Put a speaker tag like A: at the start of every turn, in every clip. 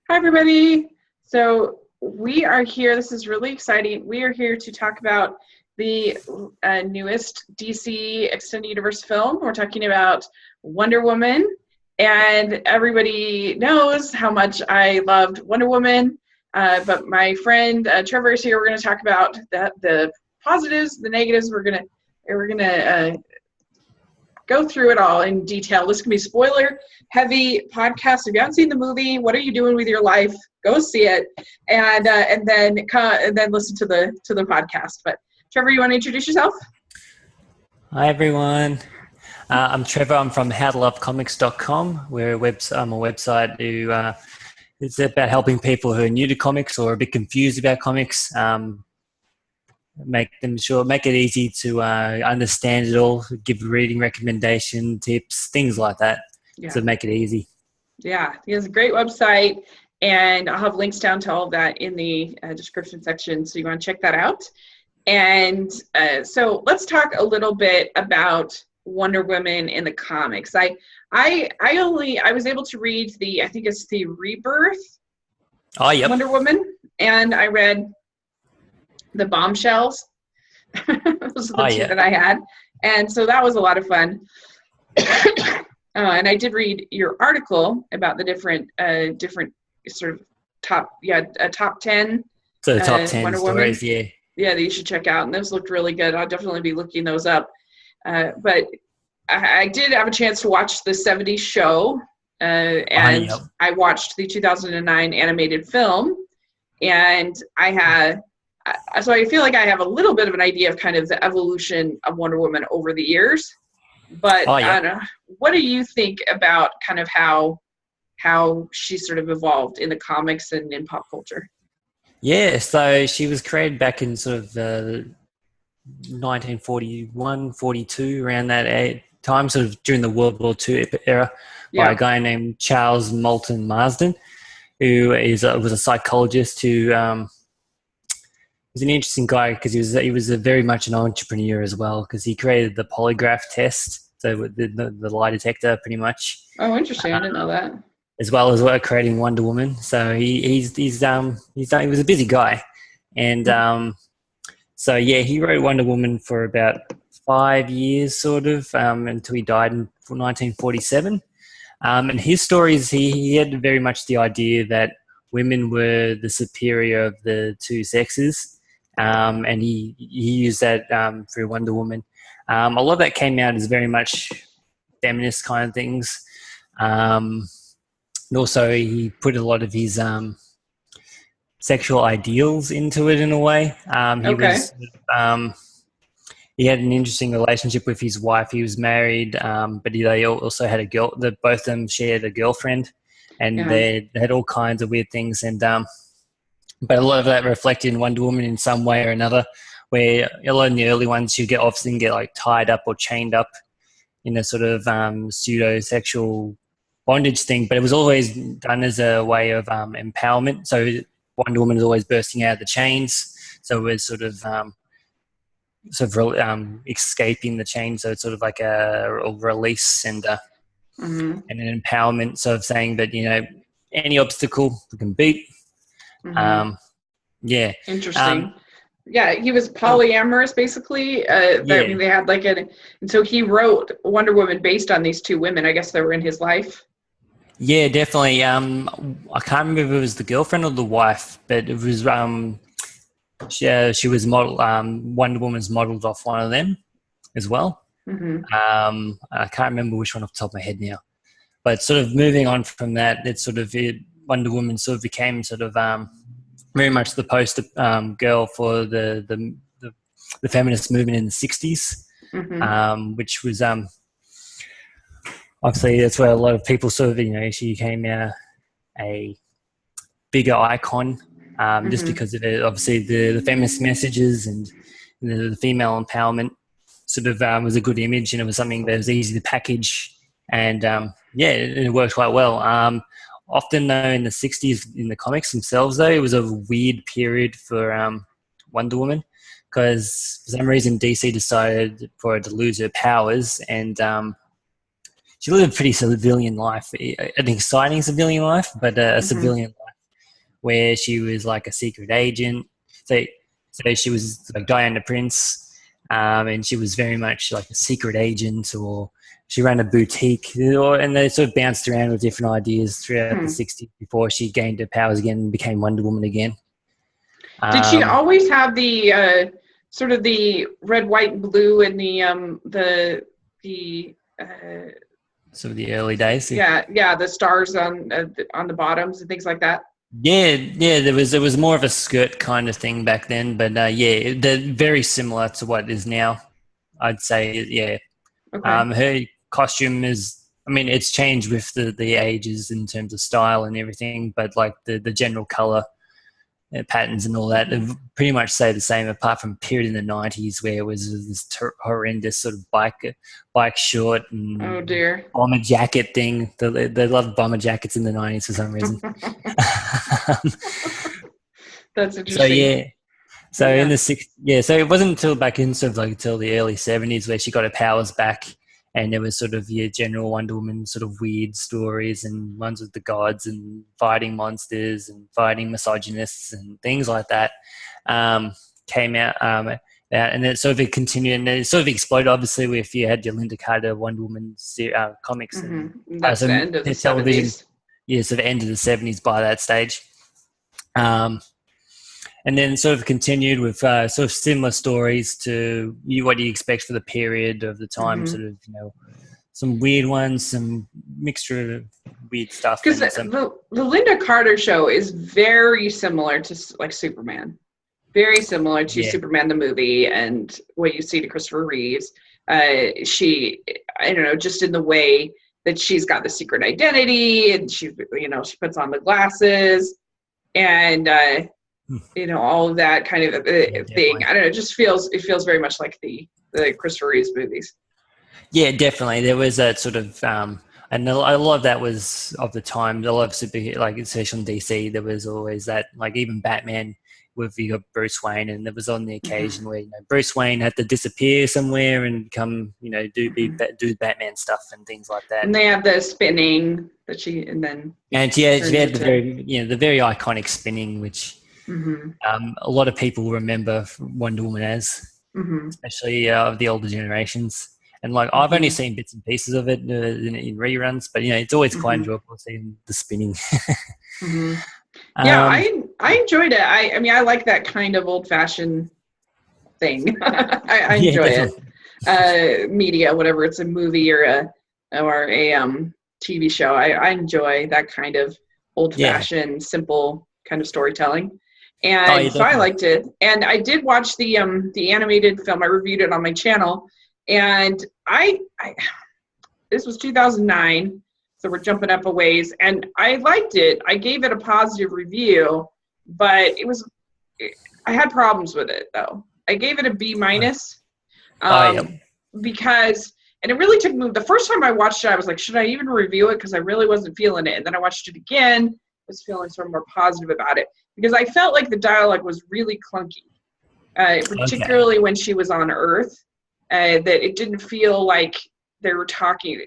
A: Hi, everybody. So we are here. This is really exciting. We are here to talk about the newest DC Extended Universe film. We're talking about Wonder Woman. And everybody knows how much I loved Wonder Woman. But my friend Trevor is here. We're going to talk about the positives, the negatives. We're gonna go through it all in detail. This can be spoiler-heavy podcast. If you haven't seen the movie, what are you doing with your life? Go see it, and then listen to the podcast. But Trevor, you want to introduce yourself?
B: Hi everyone. I'm Trevor. I'm from howtolovecomics.com. I'm a website who it's about helping people who are new to comics or a bit confused about comics. Make it easy to understand it all, give reading recommendation, tips, things like that. Yeah. So make it easy.
A: Yeah, he has a great website, and I'll have links down to all of that in the description section, so you want to check that out. And so let's talk a little bit about Wonder Woman in the comics. I was able to read I think it's the Rebirth Wonder Woman, and I read the Bombshells. Those are the two that I had, and so that was a lot of fun. And I did read your article about the different sort of top 10.
B: So the top 10
A: Wonder
B: stories,
A: Woman. Yeah, that you should check out, and those looked really good. I'll definitely be looking those up. But I did have a chance to watch the 70s show, and I watched the 2009 animated film, and so I feel like I have a little bit of an idea of kind of the evolution of Wonder Woman over the years. But I don't know, what do you think about kind of how she sort of evolved in the comics and in pop culture?
B: Yeah, so she was created back in sort of 1941, 42, around that time, sort of during the World War II era, by a guy named Charles Moulton Marsden, who was a psychologist who was an interesting guy because he was very much an entrepreneur as well, because he created the polygraph test, so the lie detector, pretty much.
A: Oh, interesting! I didn't know that.
B: As well as creating Wonder Woman. So he was a busy guy, and so he wrote Wonder Woman for about 5 years, sort of, until he died in 1947. And his stories, he had very much the idea that women were the superior of the two sexes, and he used that through Wonder Woman. A lot of that came out as very much feminist kind of things. And also he put a lot of his sexual ideals into it in a way. He had an interesting relationship with his wife. He was married, but they also had a girl. Both of them shared a girlfriend, and they had all kinds of weird things. And but a lot of that reflected in Wonder Woman in some way or another, where a lot of the early ones you often get like tied up or chained up in a sort of pseudo-sexual bondage thing, but it was always done as a way of empowerment. So Wonder Woman is always bursting out of the chains, so it was sort of escaping the chains. So it's sort of like a release and an empowerment, sort of saying that any obstacle we can beat.
A: Interesting. He was polyamorous, basically. I mean, they had and so he wrote Wonder Woman based on these two women. I guess that were in his life.
B: Yeah, definitely. I can't remember if it was the girlfriend or the wife, but it was she was modeled. Wonder Woman's modeled off one of them as well. I can't remember which one off the top of my head now. But sort of moving on from that, Wonder Woman sort of became sort of very much the poster girl for the feminist movement in the 60s, which was obviously that's where a lot of people sort of, she became a bigger icon, just because of it. Obviously the feminist messages and the female empowerment sort of was a good image, and it was something that was easy to package, and it worked quite well. Often though in the 60s, in the comics themselves though, it was a weird period for Wonder Woman, because for some reason DC decided for her to lose her powers, and she lived a pretty civilian life, an exciting civilian life, but a civilian life. where she was like a secret agent. So she was like Diana Prince, and she was very much like a secret agent, or she ran a boutique, and they sort of bounced around with different ideas throughout the 60s before she gained her powers again and became Wonder Woman again.
A: Did she always have the sort of the red, white, and blue, and the
B: sort of the early days?
A: Yeah, the stars on the bottoms and things like that.
B: Yeah, there was more of a skirt kind of thing back then, but they're very similar to what it is now. I'd say, yeah.
A: Okay.
B: Her costume is, I mean, it's changed with the ages in terms of style and everything, but like the general color patterns and all that, they pretty much stay the same, apart from a period in the 90s where it was this horrendous sort of bike short and
A: oh dear
B: bomber jacket thing. They loved bomber jackets in the 90s for some reason.
A: That's interesting.
B: So yeah. So in the so it wasn't until back in sort of like until the early 70s where she got her powers back, and there was sort of your general Wonder Woman sort of weird stories and ones with the gods and fighting monsters and fighting misogynists and things like that came out. And it sort of continued, and it sort of exploded, obviously, if you had your Linda Carter Wonder Woman comics and
A: that's the end of the
B: television.
A: 70s.
B: Yeah, sort of end of the 70s by that stage. And then sort of continued with sort of similar stories to what you expect for the period of the time, sort of, some weird ones, some mixture of weird stuff.
A: Because the Linda Carter show is very similar to like Superman. Very similar to Superman the movie and what you see to Christopher Reeves. She, I don't know, just in the way that she's got the secret identity and she puts on the glasses and, all of that kind of thing. I don't know, it feels very much like the Christopher Reeves movies.
B: Yeah, definitely. There was that sort of, and a lot of that was of the time, a lot of superhero, like especially in DC, there was always that, like even Batman, with you got Bruce Wayne, and there was on the occasion where Bruce Wayne had to disappear somewhere and come, do Batman stuff and things like that.
A: And they have the spinning that she had
B: the very iconic spinning, which a lot of people remember Wonder Woman as, especially of the older generations. And like I've only seen bits and pieces of it in reruns, but it's always quite enjoyable seeing the spinning.
A: Yeah, I enjoyed it. I mean, I like that kind of old-fashioned thing. I enjoy it. Media, whatever it's a movie or a TV show, I enjoy that kind of old-fashioned, simple kind of storytelling. And so I liked it. And I did watch the animated film. I reviewed it on my channel, and I this was 2009. So we're jumping up a ways, and I liked it. I gave it a positive review, but I had problems with it though. I gave it a B-, because, and it really took me, the first time I watched it, I was like, should I even review it? Because I really wasn't feeling it. And then I watched it again, was feeling sort of more positive about it, because I felt like the dialogue was really clunky, particularly when she was on Earth, that it didn't feel like they were talking.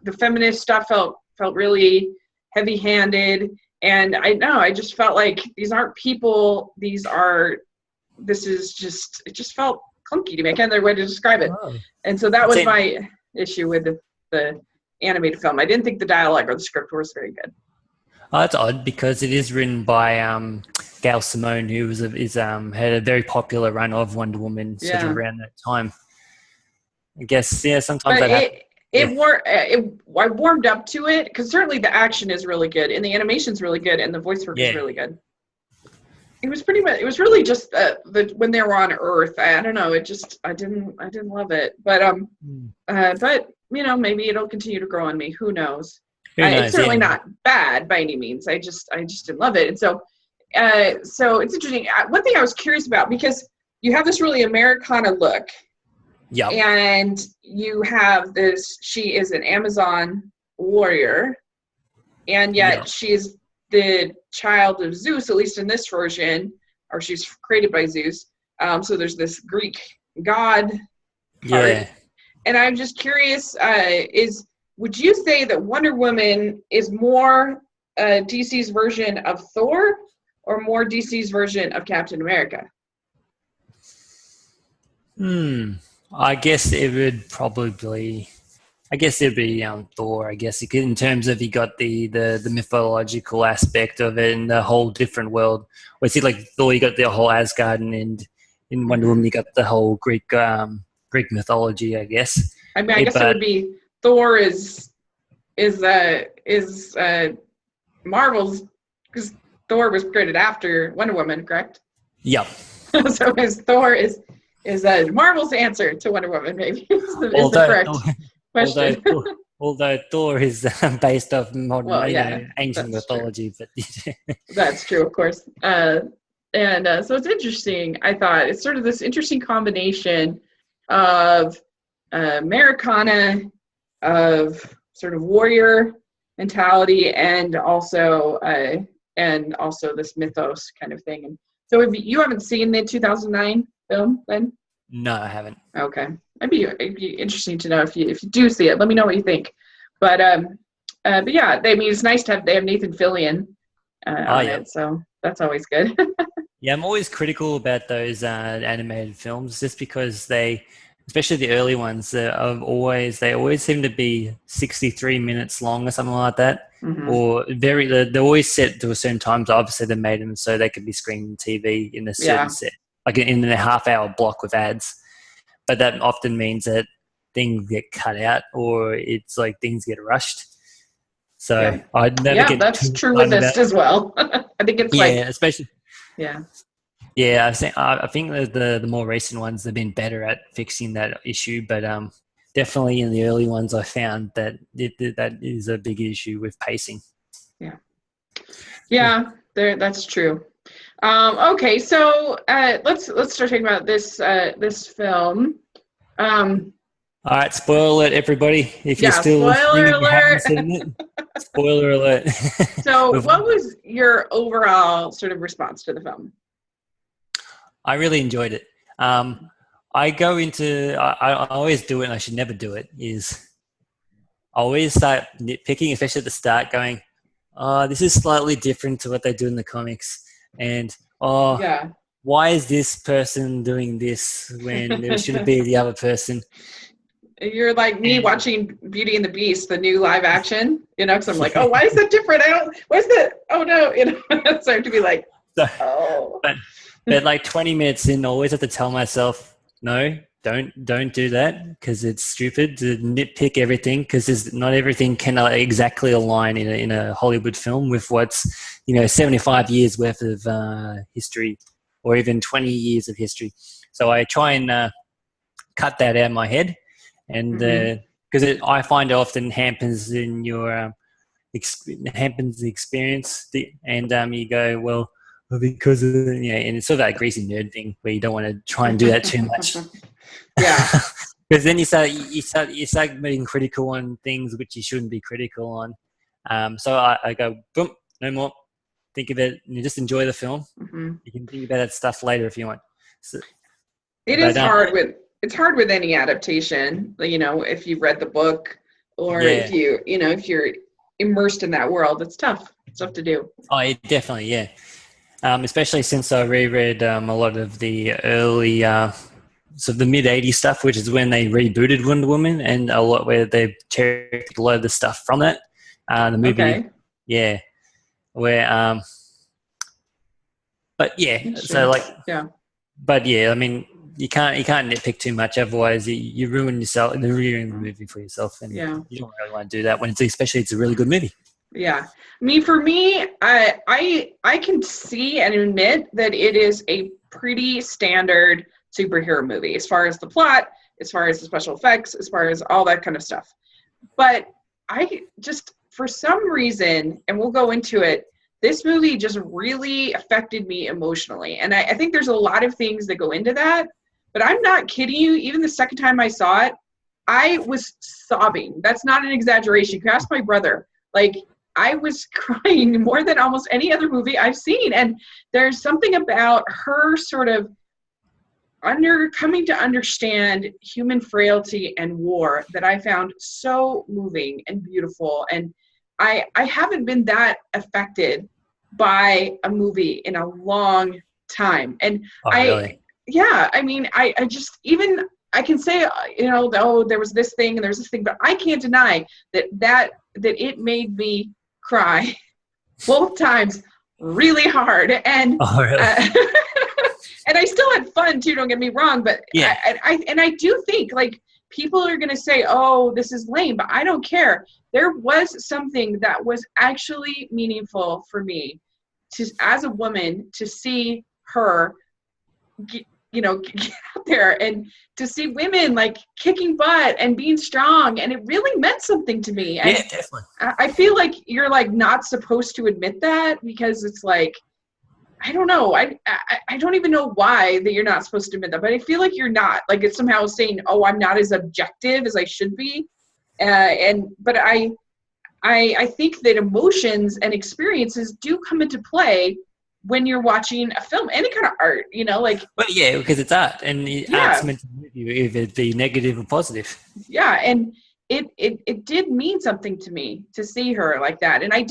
A: The feminist stuff felt really heavy-handed, and I just felt like these aren't people. It just felt clunky to me. I can't other way to describe it. Oh. And so that was my issue with the animated film. I didn't think the dialogue or the script was very good.
B: Oh, that's odd, because it is written by Gail Simone, who had a very popular run of Wonder Woman sort of around that time. I guess, sometimes I warmed up to it, because certainly the action is really good, and the animation's really good, and the voice work is really good. It was it was really just when they were on Earth. I don't know. I didn't love it, but maybe it'll continue to grow on me. Who knows? It's certainly not bad by any means. I just didn't love it, and so it's interesting. One thing I was curious about, because you have this really Americana look. Yeah.
A: And you have this, she is an Amazon warrior, and yet she's the child of Zeus, at least in this version, or she's created by Zeus. So there's this Greek god part. Yeah. And I'm just curious, would you say that Wonder Woman is more DC's version of Thor, or more DC's version of Captain America?
B: I guess it would probably. I guess it'd be Thor. I guess in terms of he got the mythological aspect of it and the whole different world. Where see, like Thor, you got the whole Asgard, and in Wonder Woman, you got the whole Greek mythology. I guess.
A: I mean, I guess it would be Thor is Marvel's, because Thor was created after Wonder Woman, correct?
B: Yep.
A: So Thor is Marvel's answer to Wonder Woman, maybe is the correct question.
B: Although Thor is based off modern, ancient mythology, but
A: that's true, of course. So it's interesting. I thought it's sort of this interesting combination of Americana, of sort of warrior mentality, and also this mythos kind of thing. And so, if you haven't seen the 2009 film, then?
B: No, I haven't.
A: Okay, it'd be interesting to know if you do see it. Let me know what you think. But yeah, I mean, it's nice to have Nathan Fillion on it, so that's always good.
B: Yeah, I'm always critical about those animated films, just because especially the early ones, they always seem to be 63 minutes long or something like that, or they're always set to a certain time. So obviously they made them so they could be screened on TV in a certain set, like in a half-hour block with ads. But that often means that things get cut out, or it's like things get rushed. So I'd never get.
A: That's true with this as well. I think it's
B: especially. Yeah, I think the more recent ones have been better at fixing that issue, but definitely in the early ones, I found that that is a big issue with pacing.
A: Yeah, that's true. Okay, so let's start talking about this film.
B: All right, spoiler alert, everybody! If you're still listening and you haven't seen it, spoiler alert.
A: So, what was your overall sort of response to the film?
B: I really enjoyed it. I go into, I always do it, and I should never do it, is I always start nitpicking, especially at the start, going, this is slightly different to what they do in the comics. And, why is this person doing this when it should be the other person?
A: You're like me watching Beauty and the Beast, the new live action, because I'm like, oh, why is that different? Where's that? Oh, no, so I have to be like, oh.
B: But like 20 minutes in, I always have to tell myself, no, don't do that, because it's stupid to nitpick everything, because not everything can exactly align in a Hollywood film with what's 75 years worth of history, or even 20 years of history. So I try and cut that out of my head, and because I find it often hampers in your hampers the experience, and you go, well, because of, and it's sort of that greasy nerd thing where you don't want to try and do that too much. Because then you start being critical on things which you shouldn't be critical on. So I go, boom, no more. Think of it, and you just enjoy the film. You can think about that stuff later if you want. So,
A: it's hard with any adaptation. If you've read the book, or if you're immersed in that world, it's tough. It's tough to do.
B: Oh, definitely, yeah. Especially since I reread a lot of the early, so the mid-'80s stuff, which is when they rebooted Wonder Woman, and a lot where they cherry-picked a lot of the stuff from that. The movie, where, but yeah, so like, but yeah, I mean, you can't nitpick too much, otherwise you ruin yourself, and ruin the movie for yourself, and you don't really want to do that when it's a really good movie.
A: Yeah. I mean, for me, I can see and admit that it is a pretty standard superhero movie as far as the plot, as far as the special effects, as far as all that kind of stuff. But I just, for some reason, and we'll go into it, this movie just really affected me emotionally. And I think there's a lot of things that go into that, but I'm not kidding you. Even the second time I saw it, I was sobbing. That's not an exaggeration. You can ask my brother. Like, I was crying more than almost any other movie I've seen. And there's something about her sort of coming to understand human frailty and war that I found so moving and beautiful. And I haven't been that affected by a movie in a long time. And
B: Oh, really?
A: I mean, I just, even I can say, oh, there was this thing and there's this thing, but I can't deny that it made me cry both times really hard. And
B: Oh, really?
A: and I still had fun too, don't get me wrong, but
B: Yeah.
A: I do think, like, people are going to say, oh, this is lame, but I don't care. There was something that was actually meaningful for me as a woman, to see her get out there and to see women like kicking butt and being strong. And it really meant something to me. And
B: Yeah, definitely.
A: I feel like you're like not supposed to admit that, because it's like, I don't know. I don't even know why that you're not supposed to admit that, but I feel like you're not. Like, it's somehow saying, oh, I'm not as objective as I should be. But I think that emotions and experiences do come into play when you're watching a film, any kind of art, like.
B: Well, yeah, because it's art, and art's
A: Yeah.
B: meant to move you, either it be negative or positive.
A: Yeah. And it did mean something to me to see her like that. And I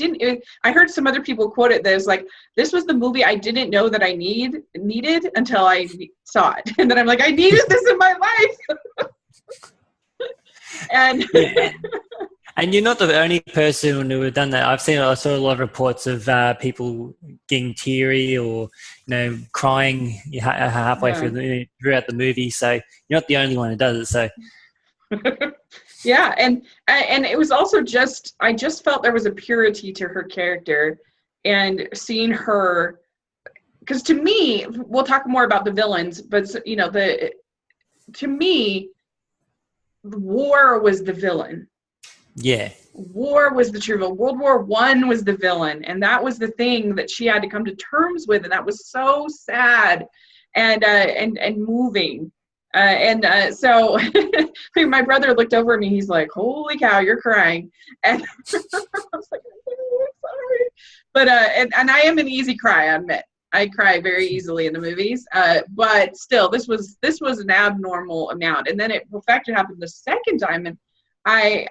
A: heard some other people quote it that was like, this was the movie I didn't know that I needed until I saw it. And then I'm like, I needed this in my life. And
B: Yeah. And you're not the only person who have done that. I saw a lot of reports of people getting teary or, crying halfway throughout the movie. So you're not the only one who does it. So
A: yeah, and it was also I just felt there was a purity to her character, and seeing her, because to me, we'll talk more about the villains, but to me, war was the villain.
B: yeah.
A: War was the true villain. World War I was the villain, and that was the thing that she had to come to terms with, and that was so sad and moving. So my brother looked over at me. He's like, "Holy cow, you're crying!" And I was like, "Oh, sorry," but and I am an easy cry. I admit, I cry very easily in the movies. But still, this was an abnormal amount. And then the fact it happened the second time, and I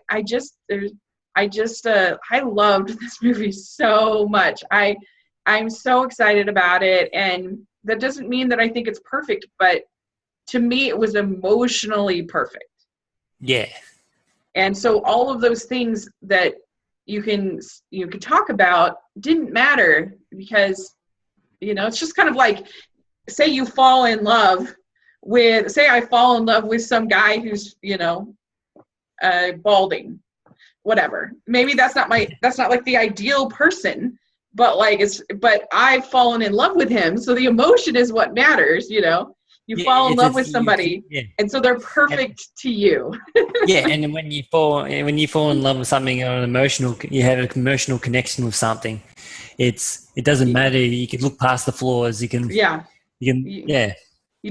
A: loved this movie so much. I'm so excited about it, and that doesn't mean that I think it's perfect, but to me, it was emotionally perfect.
B: Yeah.
A: And so all of those things that you can talk about didn't matter, because, it's just kind of like, say I fall in love with some guy who's, balding, whatever. Maybe that's not like the ideal person, but but I've fallen in love with him. So the emotion is what matters, You fall in love with somebody, and so they're perfect to you.
B: Yeah, and when you fall in love with something, you have an emotional connection with something. It doesn't matter. You can look past the flaws. You can. You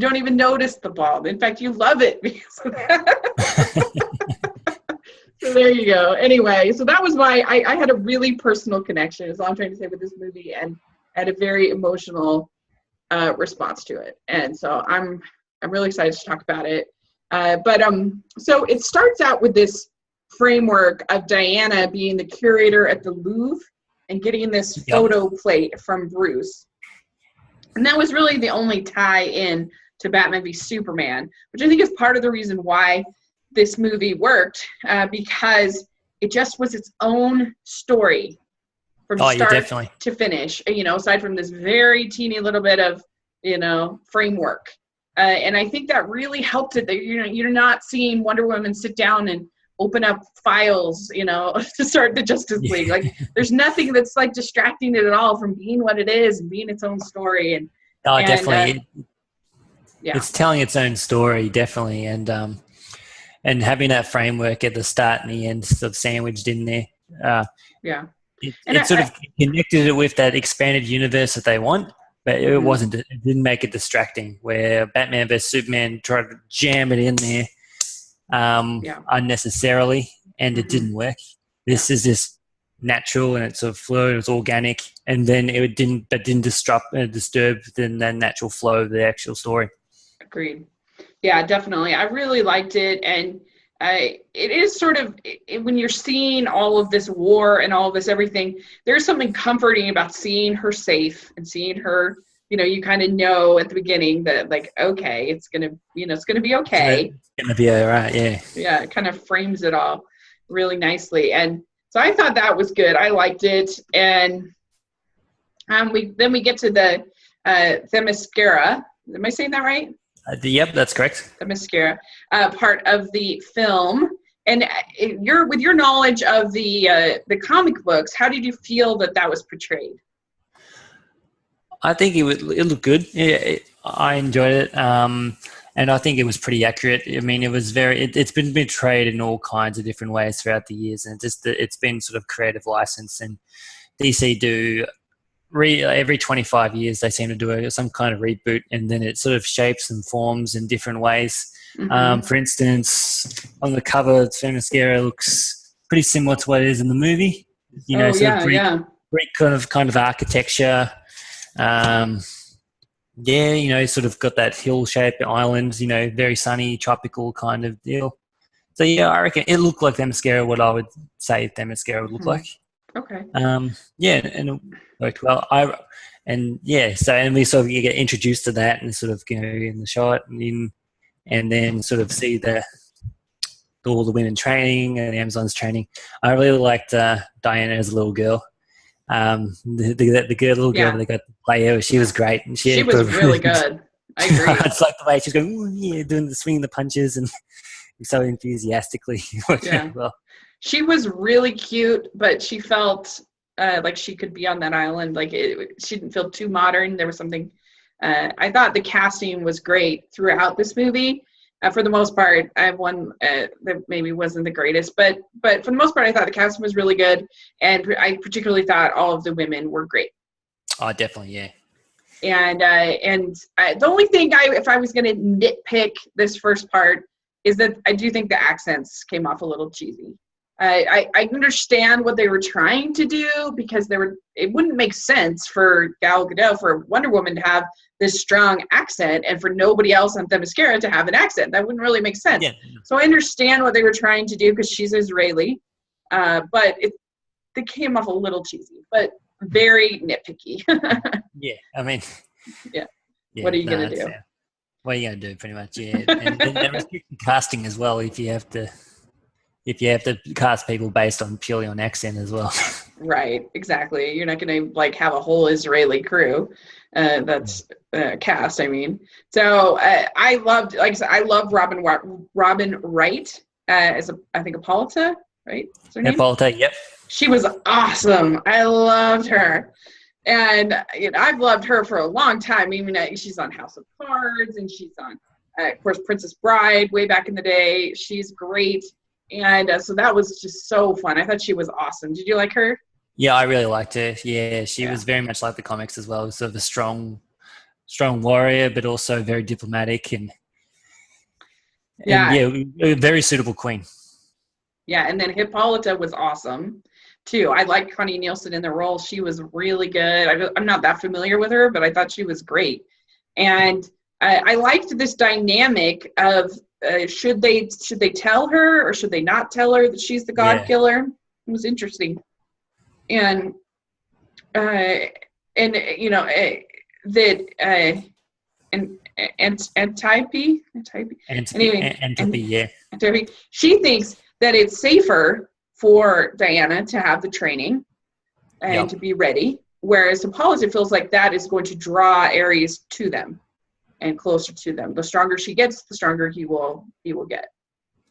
B: don't even notice the bald. In fact, you love it because of that. So there you go. Anyway, so that was why I had a really personal connection, is all I'm trying to say, with this movie, and had a very emotional response to it. And so I'm really excited to talk about it. So it starts out with this framework of Diana being the curator at the Louvre and getting this photo plate from Bruce. And that was really the only tie in to Batman v Superman, which I think is part of the reason why this movie worked, because it just was its own story from start to finish, aside from this very teeny little bit of, framework. And I think that really helped it, that, you're not seeing Wonder Woman sit down and open up files, to start the Justice League. Like, there's nothing that's like distracting it at all from being what it is and being its own story. And definitely. It's telling its own story, definitely. And having that framework at the start and the end sort of sandwiched in there. It sort of connected it with that expanded universe that they want, but it didn't make it distracting, where Batman vs Superman tried to jam it in there unnecessarily, and it didn't work. This is just natural, and it sort of flowed, it was organic, and then it didn't disturb the natural flow of the actual story.
A: Agreed. Yeah, definitely. I really liked it. And it is sort of when you're seeing all of this war and all of this everything, there's something comforting about seeing her safe and seeing her. You kind of know at the beginning that like, okay, it's gonna be okay.
B: It's gonna be all right. Yeah.
A: Yeah, it kind of frames it all really nicely, and so I thought that was good. I liked it, and we get to the Themyscira. Am I saying that right?
B: Yep, that's correct.
A: Themyscira part of the film. And with your knowledge of the comic books, how did you feel that was portrayed?
B: I think it looked good. Yeah, I enjoyed it, and I think it was pretty accurate. I mean, it was it's been portrayed in all kinds of different ways throughout the years, and it's been sort of creative license. And DC do every 25 years they seem to do some kind of reboot, and then it sort of shapes and forms in different ways. Mm-hmm. For instance, on the cover, Themyscira looks pretty similar to what it is in the movie. Greek kind of architecture. Sort of got that hill-shaped island, very sunny, tropical kind of deal. So yeah, I reckon it looked like Themyscira, what I would say Themyscira would look like.
A: Okay.
B: And it worked well. And we sort of get introduced to that and sort of in the shot and then sort of see all the women training and Amazon's training. I really liked Diana as a little girl. The little girl they got to play her, she was great. And
A: she was really good. I agree.
B: It's like the way she's going, doing swinging the punches and so enthusiastically. Well.
A: She was really cute, but she felt like she could be on that island. Like she didn't feel too modern. There was something. I thought the casting was great throughout this movie. For the most part, I have one that maybe wasn't the greatest, but for the most part, I thought the casting was really good, and I particularly thought all of the women were great.
B: Oh, definitely, yeah.
A: And the only thing if I was going to nitpick this first part is that I do think the accents came off a little cheesy. I understand what they were trying to do because it wouldn't make sense for Gal Gadot, for Wonder Woman to have this strong accent and for nobody else on Themyscira to have an accent. That wouldn't really make sense. Yeah. So I understand what they were trying to do because she's Israeli, but they came off a little cheesy, but very nitpicky.
B: Yeah, I mean,
A: yeah. What are you going to do?
B: What are you going to do, pretty much? Yeah, and there is casting as well if you have to cast people based purely on accent as well.
A: Right, exactly. You're not going to have a whole Israeli crew that's cast. I mean, so I loved, like I said, I love Robin Wright as I think Hippolyta, right?
B: Hippolyta, yep.
A: She was awesome. I loved her. And I've loved her for a long time. Even she's on House of Cards, and she's on, of course, Princess Bride way back in the day. She's great. And so that was just so fun. I thought she was awesome. Did you like her?
B: Yeah, I really liked her. Yeah, she was very much like the comics as well. Sort of a strong warrior, but also very diplomatic and a very suitable queen.
A: Yeah, and then Hippolyta was awesome too. I liked Connie Nielsen in the role. She was really good. I'm not that familiar with her, but I thought she was great. And I liked this dynamic of should they tell her or should they not tell her that she's the god killer? It was interesting. And Antiope. She thinks that it's safer for Diana to have the training and to be ready, whereas Hippolyta feels like that is going to draw Ares to them and closer to them. The stronger she gets, the stronger he will get.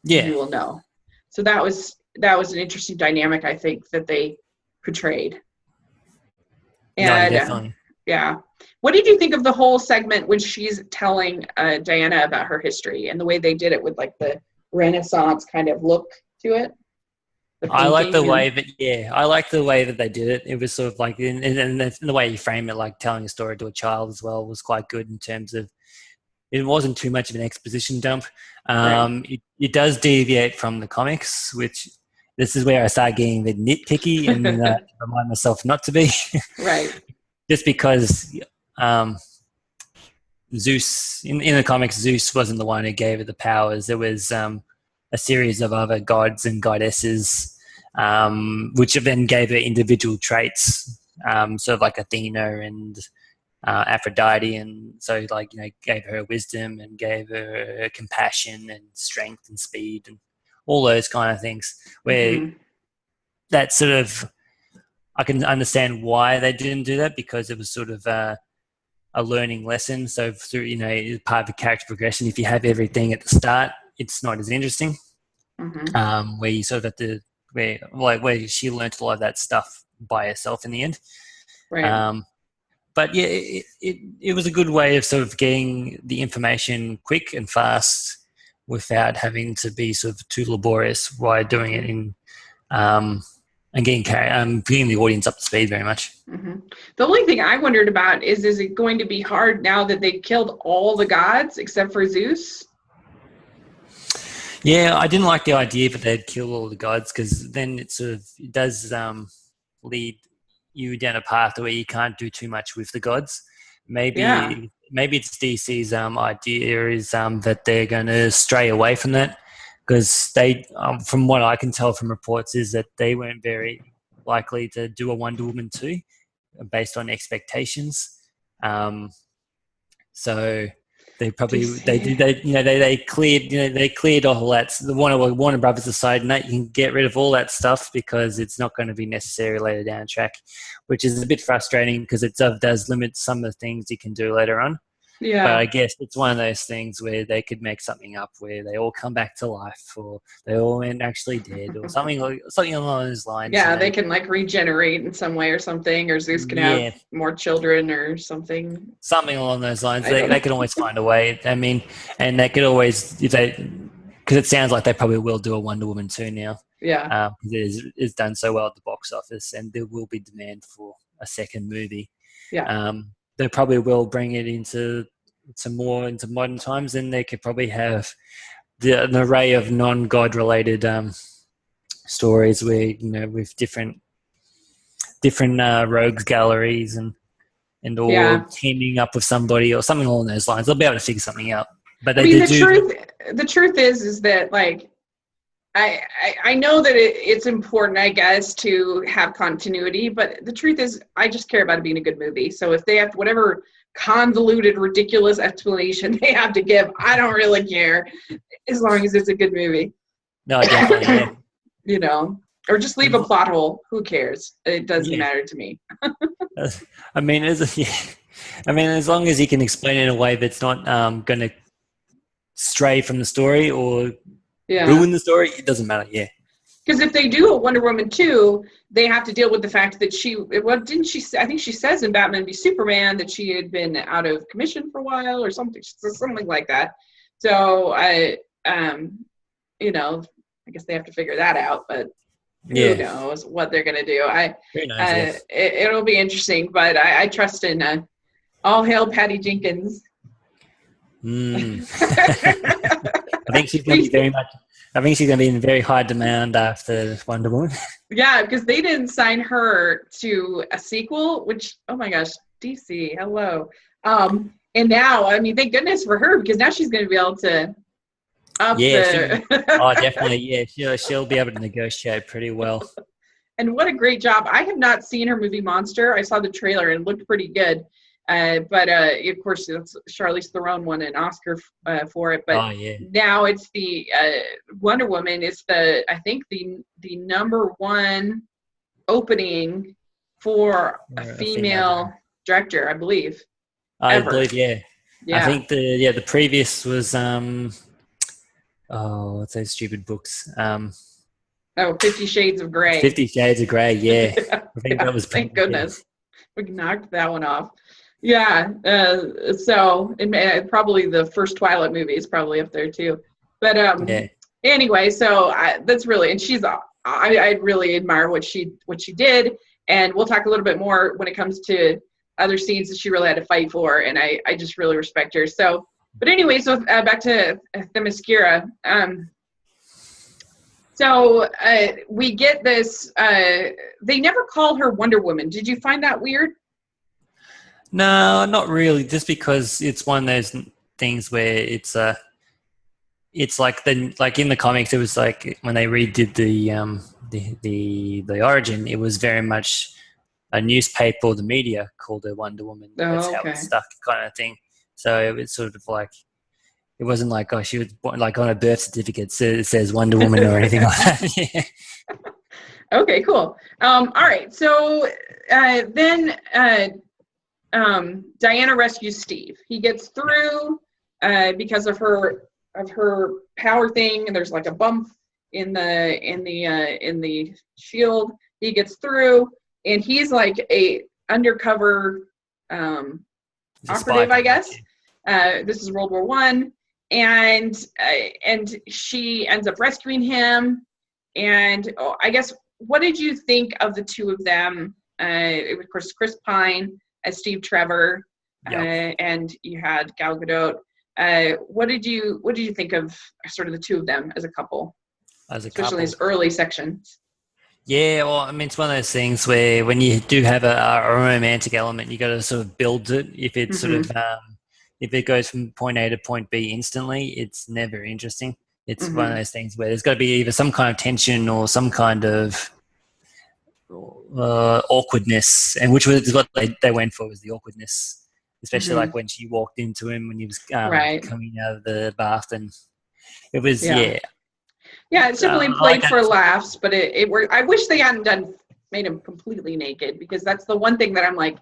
A: Yeah, he will know. So that was an interesting dynamic, I think, that they portrayed. And
B: definitely.
A: What did you think of the whole segment when she's telling Diana about her history and the way they did it with like the Renaissance kind of look to it?
B: I like the way that they did it. It was sort of like, and the way you frame it, like telling a story to a child as well, was quite good in terms of it wasn't too much of an exposition dump. Right. It does deviate from the comics, which this is where I start getting the nitpicky and remind myself not to be.
A: Right.
B: Just because Zeus, in the comics, Zeus wasn't the one who gave her the powers. It was a series of other gods and goddesses, which then gave her individual traits, sort of like Athena and Aphrodite, and so like, gave her wisdom and gave her compassion and strength and speed and all those kind of things. Where that sort of, I can understand why they didn't do that, because it was sort of a learning lesson. So through, part of the character progression, if you have everything at the start, it's not as interesting. Where you sort of have to, where she learnt a lot of that stuff by herself in the end.
A: Right.
B: But yeah, it was a good way of sort of getting the information quick and fast without having to be sort of too laborious while doing it in, and getting the audience up to speed very much.
A: The only thing I wondered about is it going to be hard now that they killed all the gods except for Zeus?
B: Yeah, I didn't like the idea that they'd kill all the gods, because then it does lead you down a path where you can't do too much with the gods. Maybe it's DC's idea is that they're going to stray away from that, because they, from what I can tell from reports, is that they weren't very likely to do a Wonder Woman 2 based on expectations. So they probably they cleared all that. The Warner Brothers decided, no, you can get rid of all that stuff because it's not going to be necessary later down the track, which is a bit frustrating because it does limit some of the things you can do later on.
A: Yeah.
B: But I guess it's one of those things where they could make something up where they all come back to life, or they all went actually dead, or something along those lines.
A: Yeah, they can like regenerate in some way or something, or Zeus can have more children or something.
B: Something along those lines. They can always find a way. I mean, and they could always, because it sounds like they probably will do a Wonder Woman 2 now.
A: Yeah.
B: It's done so well at the box office, and there will be demand for a second movie.
A: Yeah.
B: They probably will bring it into modern times, and they could probably have an array of non-god related stories where, with different rogues galleries and or teaming up with somebody or something along those lines. They'll be able to figure something out. But
A: the truth is that, like, I know that it's important, I guess, to have continuity, but the truth is I just care about it being a good movie. So if they have whatever convoluted, ridiculous explanation they have to give, I don't really care, as long as it's a good movie.
B: No, definitely, yeah.
A: Or just leave a plot hole. Who cares? It doesn't matter to me.
B: I mean, as long as you can explain it in a way that's not going to stray from the story or ruin the story, it doesn't matter. Yeah.
A: Because if they do a Wonder Woman 2, they have to deal with the fact that I think she says in Batman v Superman that she had been out of commission for a while or something like that. So I guess they have to figure that out, but who knows what they're going to do. It'll be interesting, but I trust in all hail Patty Jenkins.
B: I think she's going to be in very high demand after Wonder Woman.
A: Yeah, because they didn't sign her to a sequel, which, oh my gosh, DC, hello. And now, I mean, thank goodness for her, because now she's going to be able to
B: definitely, yeah. She'll be able to negotiate pretty well.
A: And what a great job. I have not seen her movie Monster. I saw the trailer and it looked pretty good. But of course, Charlize Theron won an Oscar for it. But now it's the Wonder Woman is I think the number one opening for a female director, I believe.
B: I believe, yeah. I think the previous was what's those stupid books?
A: 50 Shades of Grey.
B: 50 Shades of Grey, yeah. I think that was.
A: Thank goodness we knocked that one off. Yeah, so probably the first Twilight movie is probably up there too. But anyway, so that's really, and I really admire what she did, and we'll talk a little bit more when it comes to other scenes that she really had to fight for, and I just really respect her. So, but anyway, so back to Themyscira. So we get this. They never call her Wonder Woman. Did you find that weird?
B: No, not really. Just because it's one of those things where it's it's like in the comics, it was like when they redid the origin, it was very much a newspaper or the media called her Wonder Woman. That's
A: Oh,
B: how it
A: okay.
B: stuck, kind of thing. So it was sort of like, it wasn't like, oh, she was born, like on a birth certificate it says Wonder Woman or anything like that. Yeah.
A: Okay, cool. All right. So then Diana rescues Steve. He gets through because of her power thing, and there's like a bump in the shield. He gets through, and he's like a undercover operative, I guess. This is World War I, and she ends up rescuing him. And I guess, what did you think of the two of them? It was, of course, Chris Pine as Steve Trevor,
B: Yep.
A: and you had Gal Gadot. What did you think of sort of the two of them as a couple,
B: As a
A: especially in
B: couple.
A: these early sections?
B: Yeah, well, I mean, it's one of those things where when you do have a romantic element, you got to sort of build it. If it's sort
A: Mm-hmm.
B: of if it goes from point A to point B instantly, it's never interesting. It's one of
A: Mm-hmm.
B: those things where there's got to be either some kind of tension or some kind of awkwardness, and which was what they went for, was the awkwardness, especially
A: Mm-hmm.
B: like when she walked into him when he was
A: Right.
B: coming out of the bath, and it was
A: Yeah. Yeah, it's definitely
B: I like
A: played
B: that.
A: for laughs, but it worked. I wish they hadn't made him completely naked, because that's the one thing that I'm like,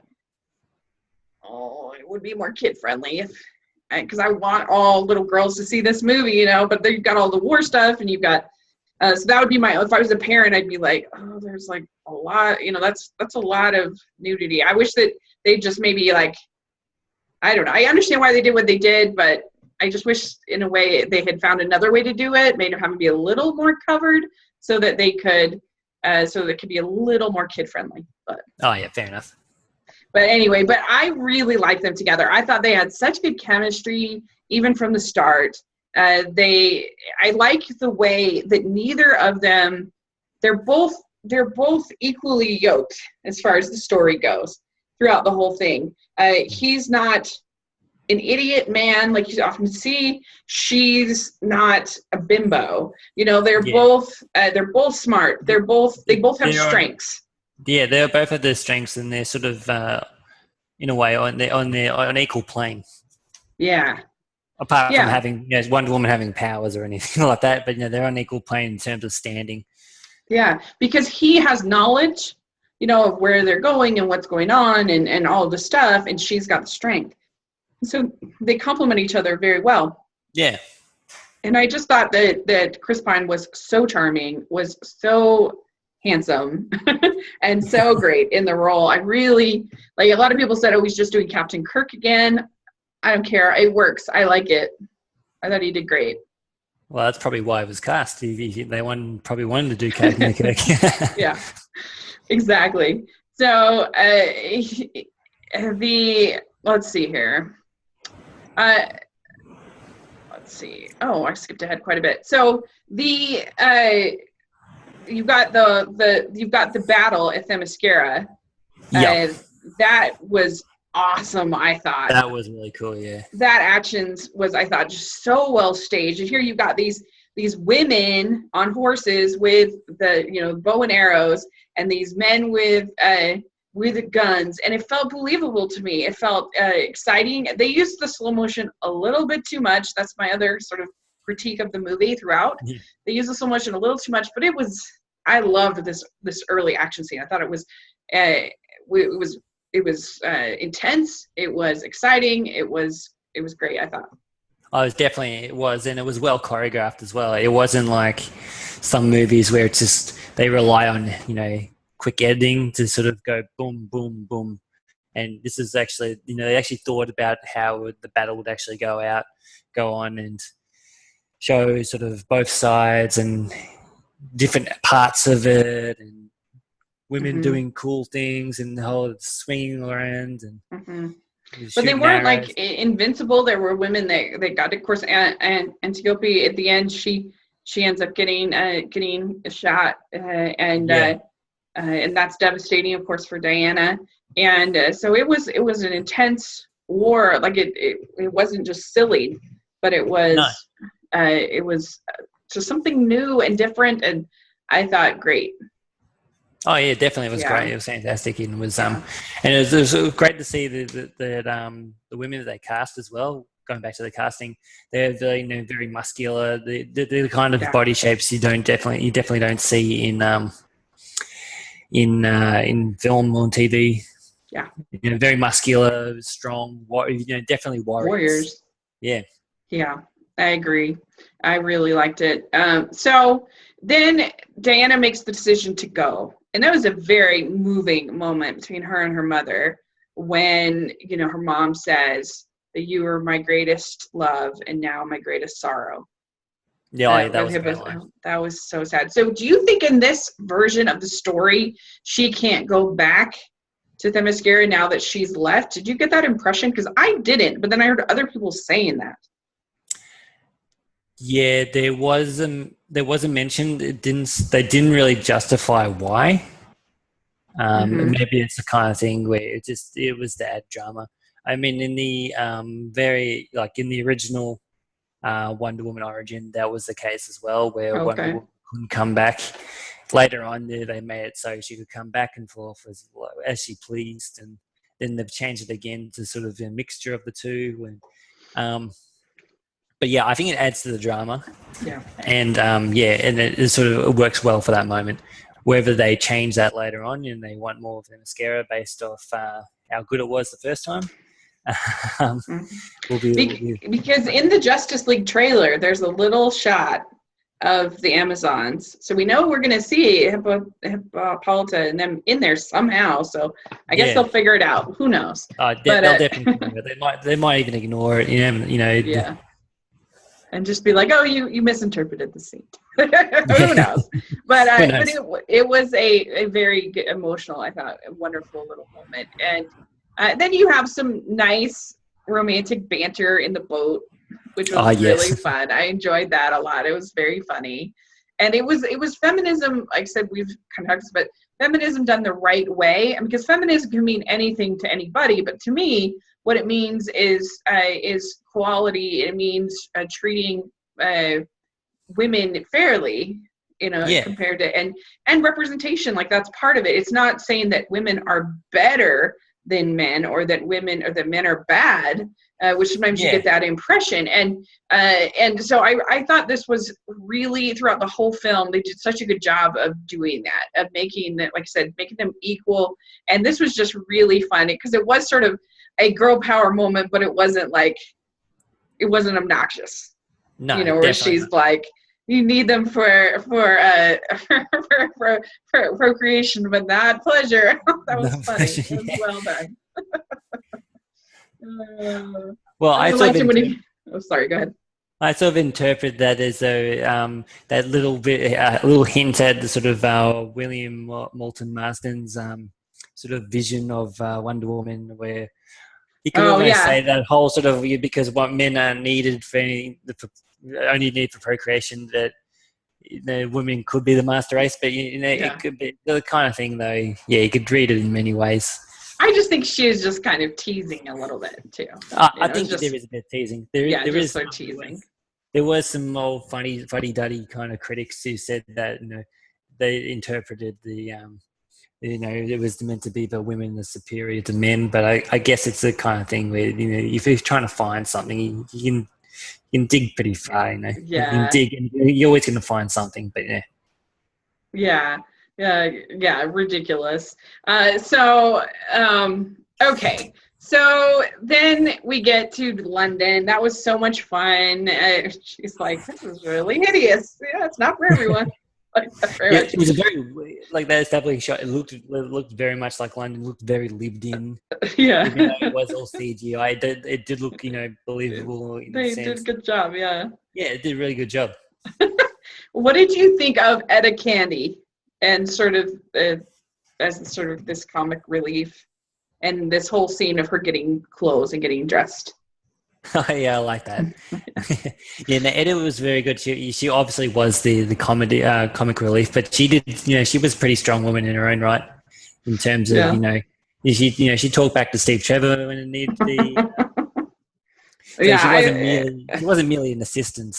A: oh, it would be more kid friendly if, because I want all little girls to see this movie, but then you've got all the war stuff, and you've got, so that would be if I was a parent, I'd be like, oh, there's like a lot, that's a lot of nudity. I wish that they just maybe like, I don't know. I understand why they did what they did, but I just wish in a way they had found another way to do it, made them have to be a little more covered so that they could, so that it could be a little more kid friendly.
B: Oh yeah, fair enough.
A: But anyway, but I really like them together. I thought they had such good chemistry, even from the start. I like the way that neither of them, they're both equally yoked as far as the story goes throughout the whole thing. He's not an idiot man like you often see. She's not a bimbo. They're
B: Yeah,
A: both smart. They both have
B: they're on.
A: strengths.
B: Yeah, they both have their strengths, and they're sort of in a way on equal plane.
A: Yeah.
B: Apart from
A: Yeah.
B: having Wonder Woman having powers or anything like that, but they're on equal plane in terms of standing.
A: Yeah, because he has knowledge, of where they're going and what's going on and all of the stuff, and she's got the strength. So they complement each other very well.
B: Yeah.
A: And I just thought that Chris Pine was so charming, was so handsome, and so great in the role. I really, like, a lot of people said, oh, he's just doing Captain Kirk again. I don't care. It works. I like it. I thought he did great.
B: Well, that's probably why it was cast. They probably wanted to do Captain Kirk.
A: Yeah, exactly. So let's see here. Let's see. Oh, I skipped ahead quite a bit. So you've got the battle at Themyscira.
B: Yep.
A: That was awesome, I thought.
B: That was really cool, yeah.
A: That actions was, I thought, just so well staged. And here you've got these women on horses with the bow and arrows, and these men with guns, and it felt believable to me. It felt exciting. They used the slow motion a little bit too much. That's my other sort of critique of the movie throughout. Yeah. They used the slow motion a little too much, but I loved this early action scene. I thought it was intense. It was exciting. It was great, I thought.
B: Oh, it was, and it was well choreographed as well. It wasn't like some movies where it's just they rely on quick editing to sort of go boom, boom, boom. And this is actually, they actually thought about how the battle would actually go on, and show sort of both sides and different parts of it, and women doing cool things and the whole swinging around and.
A: But they weren't like invincible. There were women that got, of course, and Antiope at the end, she ends up getting a shot, and that's devastating, of course, for Diana. And so it was an intense war. Like it wasn't just silly, but it was it was just something new and different, and I thought great.
B: Oh yeah, definitely, it was great. It was fantastic, and it was great to see the women that they cast as well. Going back to the casting, they're very, very muscular. The kind of body shapes you definitely don't see in film or on TV.
A: Yeah,
B: very muscular, strong. Definitely warriors. Yeah.
A: Yeah, I agree. I really liked it. So then Diana makes the decision to go. And that was a very moving moment between her and her mother when, her mom says that you were my greatest love and now my greatest sorrow.
B: Yeah, that was a great line.
A: That was so sad. So do you think in this version of the story, she can't go back to Themyscira now that she's left? Did you get that impression? Because I didn't, but then I heard other people saying that.
B: Yeah, there was a mention. They didn't really justify why. Maybe it's the kind of thing where it was the ad drama. I mean, in the in the original Wonder Woman origin, that was the case as well, where Wonder Woman couldn't come back. Later on, they made it so she could come back and forth as she pleased, and then they've changed it again to sort of a mixture of the two. And but yeah, I think it adds to the drama.
A: Yeah.
B: And and it sort of works well for that moment. Whether they change that later on and they want more of the mascara based off how good it was the first time,
A: because in the Justice League trailer, there's a little shot of the Amazons, so we know we're going to see Hippolyta and them in there somehow. So I guess they'll figure it out. Who knows?
B: They'll definitely. They might even ignore it.
A: Yeah. And just be like, oh, you misinterpreted the scene. Who knows? But it was a very good, emotional, I thought, a wonderful little moment. And then you have some nice romantic banter in the boat, which was really fun. I enjoyed that a lot. It was very funny. And it was feminism, like I said, we've kind of talked about, but feminism done the right way. And because feminism can mean anything to anybody, but to me, what it means is quality. It means treating women fairly, compared to and representation. Like that's part of it. It's not saying that women are better than men or that men are bad, which sometimes you get that impression. And so I thought this was really, throughout the whole film, they did such a good job of doing that, of making that, like I said, making them equal. And this was just really fun because it was sort of a girl power moment, but it wasn't obnoxious.
B: No,
A: where she's not. Like, you need them for procreation, but not pleasure. That was funny. It was well done.
B: Well, I
A: liked him when he. Oh, sorry. Go ahead.
B: I sort of interpret that as that little bit, a little hint at the sort of William Moulton Marston's sort of vision of Wonder Woman, where you can almost say that whole sort of, because what men are needed only need for procreation, that women could be the master race, but it could be the kind of thing, though. Yeah, you could read it in many ways.
A: I just think she is just kind of teasing a little bit too.
B: I think there is a bit of teasing. There is
A: so teasing.
B: There was some old fuddy-duddy kind of critics who said that they interpreted the it was meant to be the women are superior to men, but I guess it's the kind of thing where if you're trying to find something, you can dig pretty far.
A: Yeah.
B: You can dig, and you're always going to find something. But
A: yeah. Ridiculous. Okay. So then we get to London. That was so much fun. She's like, this is really hideous. Yeah, it's not for everyone.
B: It was a very, like, that establishing shot. It looked very much like London. It looked very lived in.
A: Yeah.
B: Even though it was all CGI. It did look, believable.
A: They did a good job, yeah.
B: Yeah, it did a really good job.
A: What did you think of Etta Candy and sort of as sort of this comic relief and this whole scene of her getting clothes and getting dressed?
B: Yeah, I like that. Etta was very good. She obviously was the comedy comic relief, but she did, she was a pretty strong woman in her own right, in terms of she talked back to Steve Trevor when it needed to be. She wasn't merely an assistant.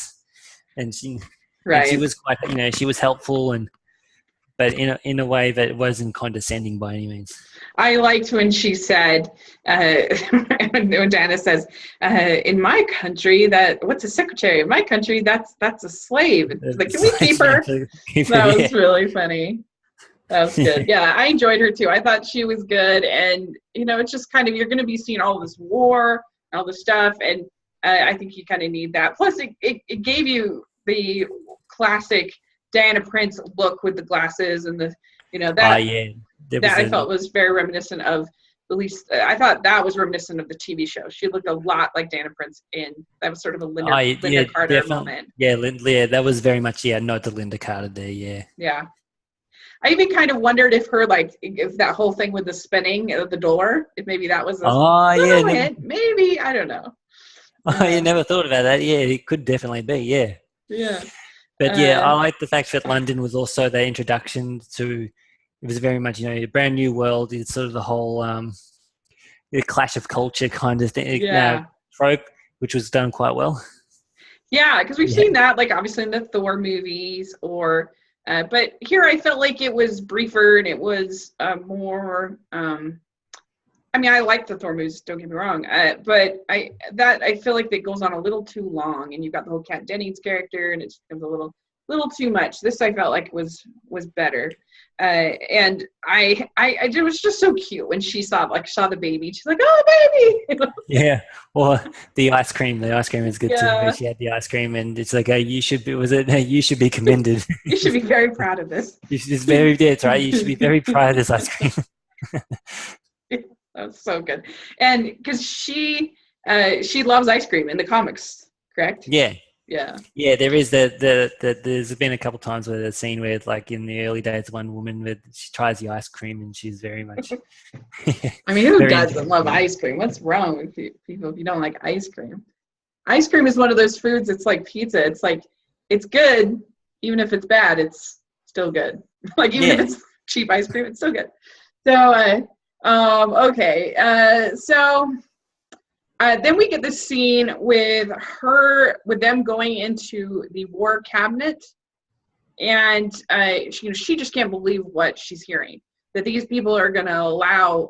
B: and she
A: Right.
B: was quite, she was helpful, but in a way that wasn't condescending by any means.
A: I liked when she said, when Dana says, in my country, what's a secretary? In my country, that's a slave. It's like, can we keep her? That was really funny. That was good. Yeah, I enjoyed her too. I thought she was good. And, it's just kind of, you're going to be seeing all this war, all this stuff. And I think you kind of need that. Plus, it gave you the classic Diana Prince look with the glasses and the, that.
B: Yeah.
A: That I felt was very reminiscent of, at least I thought that was reminiscent of the TV show. She looked a lot like Diana Prince that was sort of a Linda Carter
B: definitely.
A: moment.
B: Yeah, that was very much, note to Linda Carter there, yeah.
A: Yeah. I even kind of wondered if if that whole thing with the spinning of the door, if maybe that was a hint. Maybe, I don't know.
B: You never thought about that. Yeah, it could definitely be, yeah.
A: Yeah.
B: But I like the fact that London was also the introduction to, it was very much, a brand new world. It's sort of the whole the clash of culture kind of thing, trope, which was done quite well.
A: Yeah, because we've seen that, like, obviously in the Thor movies, but here I felt like it was briefer and it was more. I like the Thor movies, don't get me wrong, but I feel like that goes on a little too long, and you've got the whole Kat Dennings character, and it's a little too much. This I felt like was better. And it was just so cute when she saw the baby. She's like, "Oh, baby!"
B: Yeah. Well, the ice cream is good too. She had the ice cream, and it's like, you should be. Was it? You should be commended.
A: You should be very proud of this.
B: It's very. That's right. You should be very proud of this ice cream.
A: That's so good, and because she loves ice cream in the comics, correct?
B: Yeah.
A: Yeah.
B: Yeah, there is there's been a couple of times where there's a scene where, like, in the early days, one woman, she tries the ice cream and she's very much.
A: Who doesn't love ice cream? What's wrong with people if you don't like ice cream? Ice cream is one of those foods. It's like pizza. It's like, it's good, even if it's bad. It's still good. Like, even if it's cheap ice cream, it's still good. So, okay. So. Then we get this scene with them going into the war cabinet, and she just can't believe what she's hearing. That these people are going to allow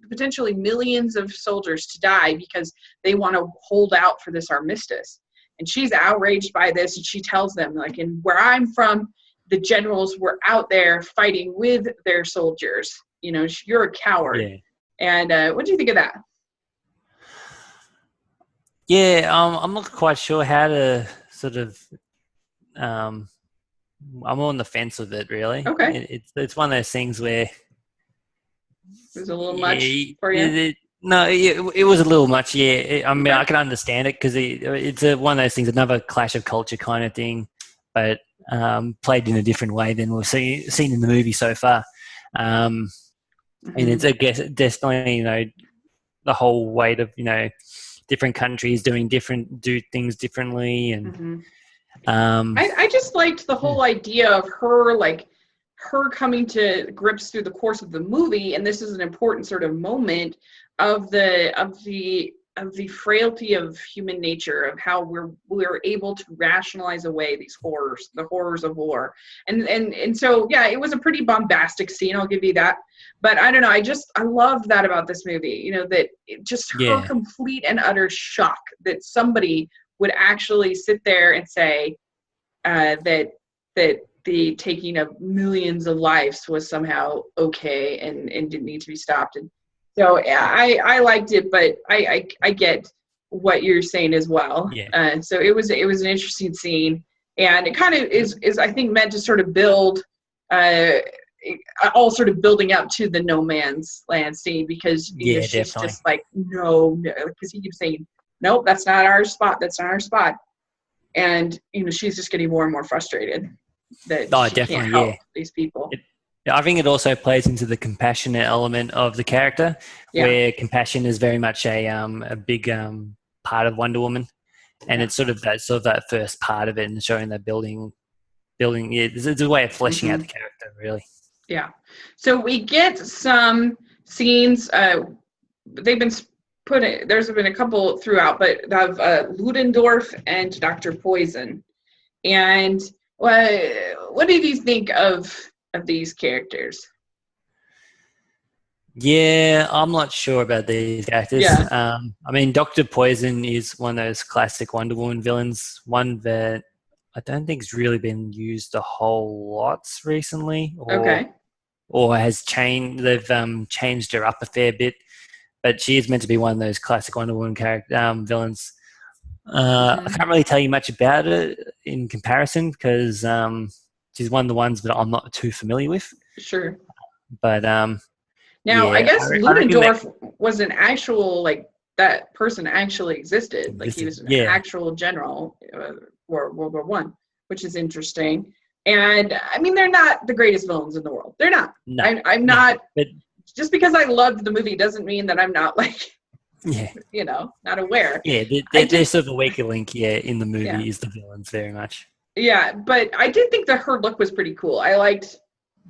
A: potentially millions of soldiers to die because they want to hold out for this armistice. And she's outraged by this, and she tells them, like, in where I'm from, the generals were out there fighting with their soldiers. You're a coward. Yeah. And what do you think of that?
B: Yeah, I'm not quite sure how to sort of. I'm on the fence with it, really.
A: Okay.
B: It's one of those things where
A: it was a little much for you.
B: It was a little much. Yeah, I can understand it because it's one of those things, another clash of culture kind of thing, but played in a different way than we've seen in the movie so far. And it's, I guess, definitely the whole weight of different countries do things differently, and
A: I just liked the whole idea of her coming to grips through the course of the movie, and this is an important sort of moment of the frailty of human nature, of how we're able to rationalize away these the horrors of war, and so it was a pretty bombastic scene, I'll give you that. But I don't know, I love that about this movie, that her complete and utter shock that somebody would actually sit there and say that the taking of millions of lives was somehow okay and didn't need to be stopped. And so I liked it, but I get what you're saying as well.
B: Yeah.
A: So it was an interesting scene, and it kind of is I think meant to sort of build all sort of building up to the no man's land scene, because she's definitely just like no, because he keeps saying nope, that's not our spot, and she's just getting more and more frustrated that she can't help these people.
B: I think it also plays into the compassionate element of the character, where compassion is very much a big part of Wonder Woman, and it's sort of that first part of it, and showing that building. It's a way of fleshing out the character, really. Yeah.
A: So we get some scenes. They've been there's been a couple throughout, but of Ludendorff and Dr. Poison. And what did you think of these characters?
B: Yeah, I'm not sure about these characters.
A: Yeah.
B: I mean, Dr. Poison is one of those classic Wonder Woman villains, one that I don't think has really been used a whole lot recently,
A: Okay.
B: or has changed. They've changed her up a fair bit, but she is meant to be one of those classic Wonder Woman villains. I can't really tell you much about it in comparison because she's one of the ones that I'm not too familiar with.
A: Sure.
B: But
A: now, I
B: yeah,
A: guess
B: I reckon
A: Ludendorff was an actual, like, that person actually existed. Like, he was an actual general, World War One, which is interesting. And I mean, they're not the greatest villains in the world. They're not.
B: No,
A: I'm not.
B: But
A: just because I loved the movie doesn't mean that I'm not, like, not aware.
B: Yeah, they're sort of a weaker link. Yeah, in the movie is the villains very much.
A: Yeah, but I did think that her look was pretty cool. I liked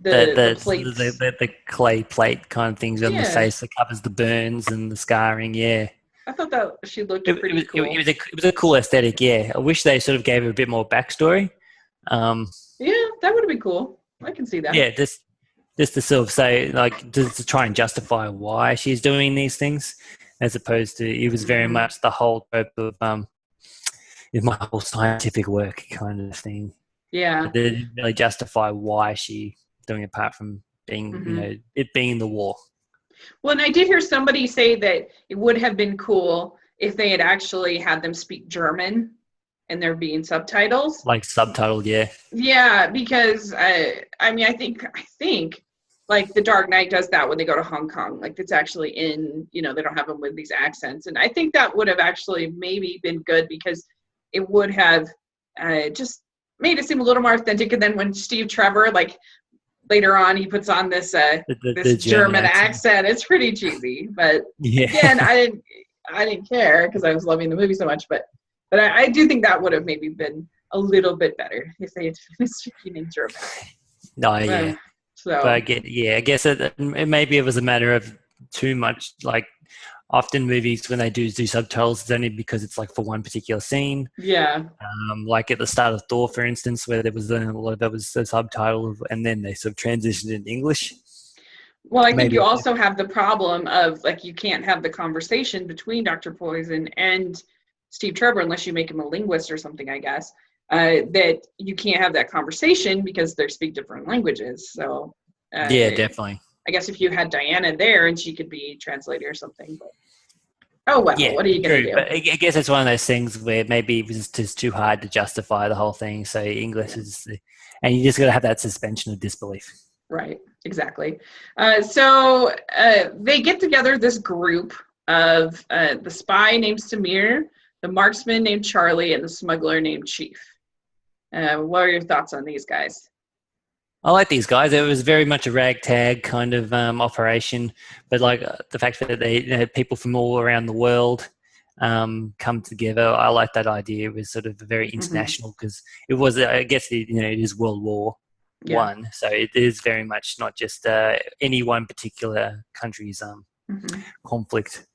A: the plates.
B: The clay plate kind of things on the face that covers the burns and the scarring. Yeah,
A: I thought that she looked pretty cool.
B: It was a cool aesthetic. Yeah, I wish they sort of gave her a bit more backstory.
A: Yeah, that would have been cool. I can see that.
B: Yeah, just to sort of say, like, to try and justify why she's doing these things, as opposed to it was very much the whole trope of my whole scientific work kind of thing.
A: Yeah,
B: but they didn't really justify why she doing it, apart from being it being the war.
A: Well, and I did hear somebody say that it would have been cool if they had actually had them speak German and there being subtitles.
B: Like subtitled, yeah.
A: Yeah, because I mean, I think like The Dark Knight does that when they go to Hong Kong. Like, it's actually in, they don't have them with these accents. And I think that would have actually maybe been good because it would have just made it seem a little more authentic. And then when Steve Trevor, like, later on, he puts on this this German accent. It's pretty cheesy. But again, I didn't care because I was loving the movie so much. But I do think that would have maybe been a little bit better if they had been speaking in German.
B: No, yeah.
A: So,
B: but I guess maybe it was a matter of too much. Like, often movies when they do subtitles, it's only because it's like for one particular scene.
A: Yeah.
B: Like at the start of Thor, for instance, where there was the subtitle, and then they sort of transitioned into English.
A: Well, I think you also have the problem of, like, you can't have the conversation between Dr. Poison and Steve Trevor unless you make him a linguist or something, I guess. That you can't have that conversation because they speak different languages. So
B: yeah, definitely.
A: I guess if you had Diana there and she could be translator or something. But, oh well, what are you going to do?
B: But I guess it's one of those things where maybe it was just too hard to justify the whole thing. So English is, and you just got to have that suspension of disbelief.
A: Right. Exactly. So they get together this group of the spy named Samir, the marksman named Charlie, and the smuggler named Chief. What are your thoughts on these guys?
B: I like these guys. It was very much a ragtag kind of operation, but like the fact that they had people from all around the world come together. I like that idea. It was sort of very international because it was, I guess, it is World War One, so it is very much not just any one particular country's conflict.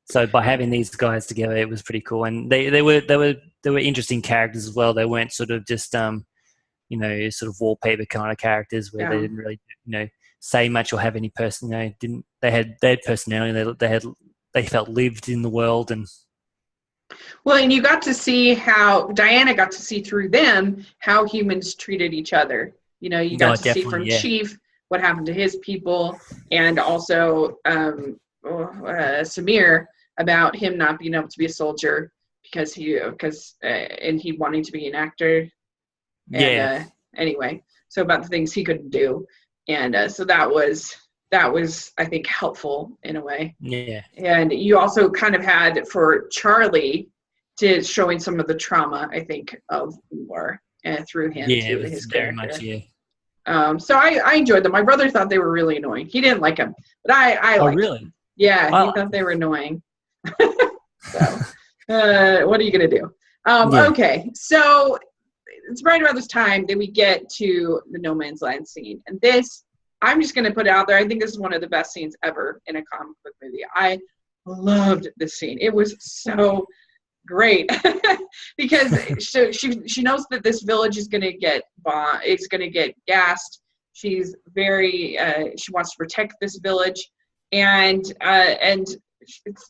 B: So by having these guys together, it was pretty cool, and they were interesting characters as well. They weren't sort of just sort of wallpaper kind of characters where they didn't really say much or have any person. They had personality. They felt lived in the world. And
A: well, and you got to see how Diana got to see through them how humans treated each other. You got to see from Chief what happened to his people, and also Samir about him not being able to be a soldier because he wanting to be an actor. And, anyway, so about the things he couldn't do, and so that was I think helpful in a way.
B: Yeah.
A: And you also kind of had for Charlie to showing some of the trauma, I think, of war through him to his character.
B: Very much,
A: so I enjoyed them. My brother thought they were really annoying. He didn't like them, but I liked them. Yeah, he thought they were annoying. So, what are you gonna do? Okay, so it's right around this time that we get to the No Man's Land scene. And this, I'm just going to put it out there, I think this is one of the best scenes ever in a comic book movie. I loved this scene. It was so great because she knows that this village is going to get bombed. It's going to get gassed. She's very she wants to protect this village, and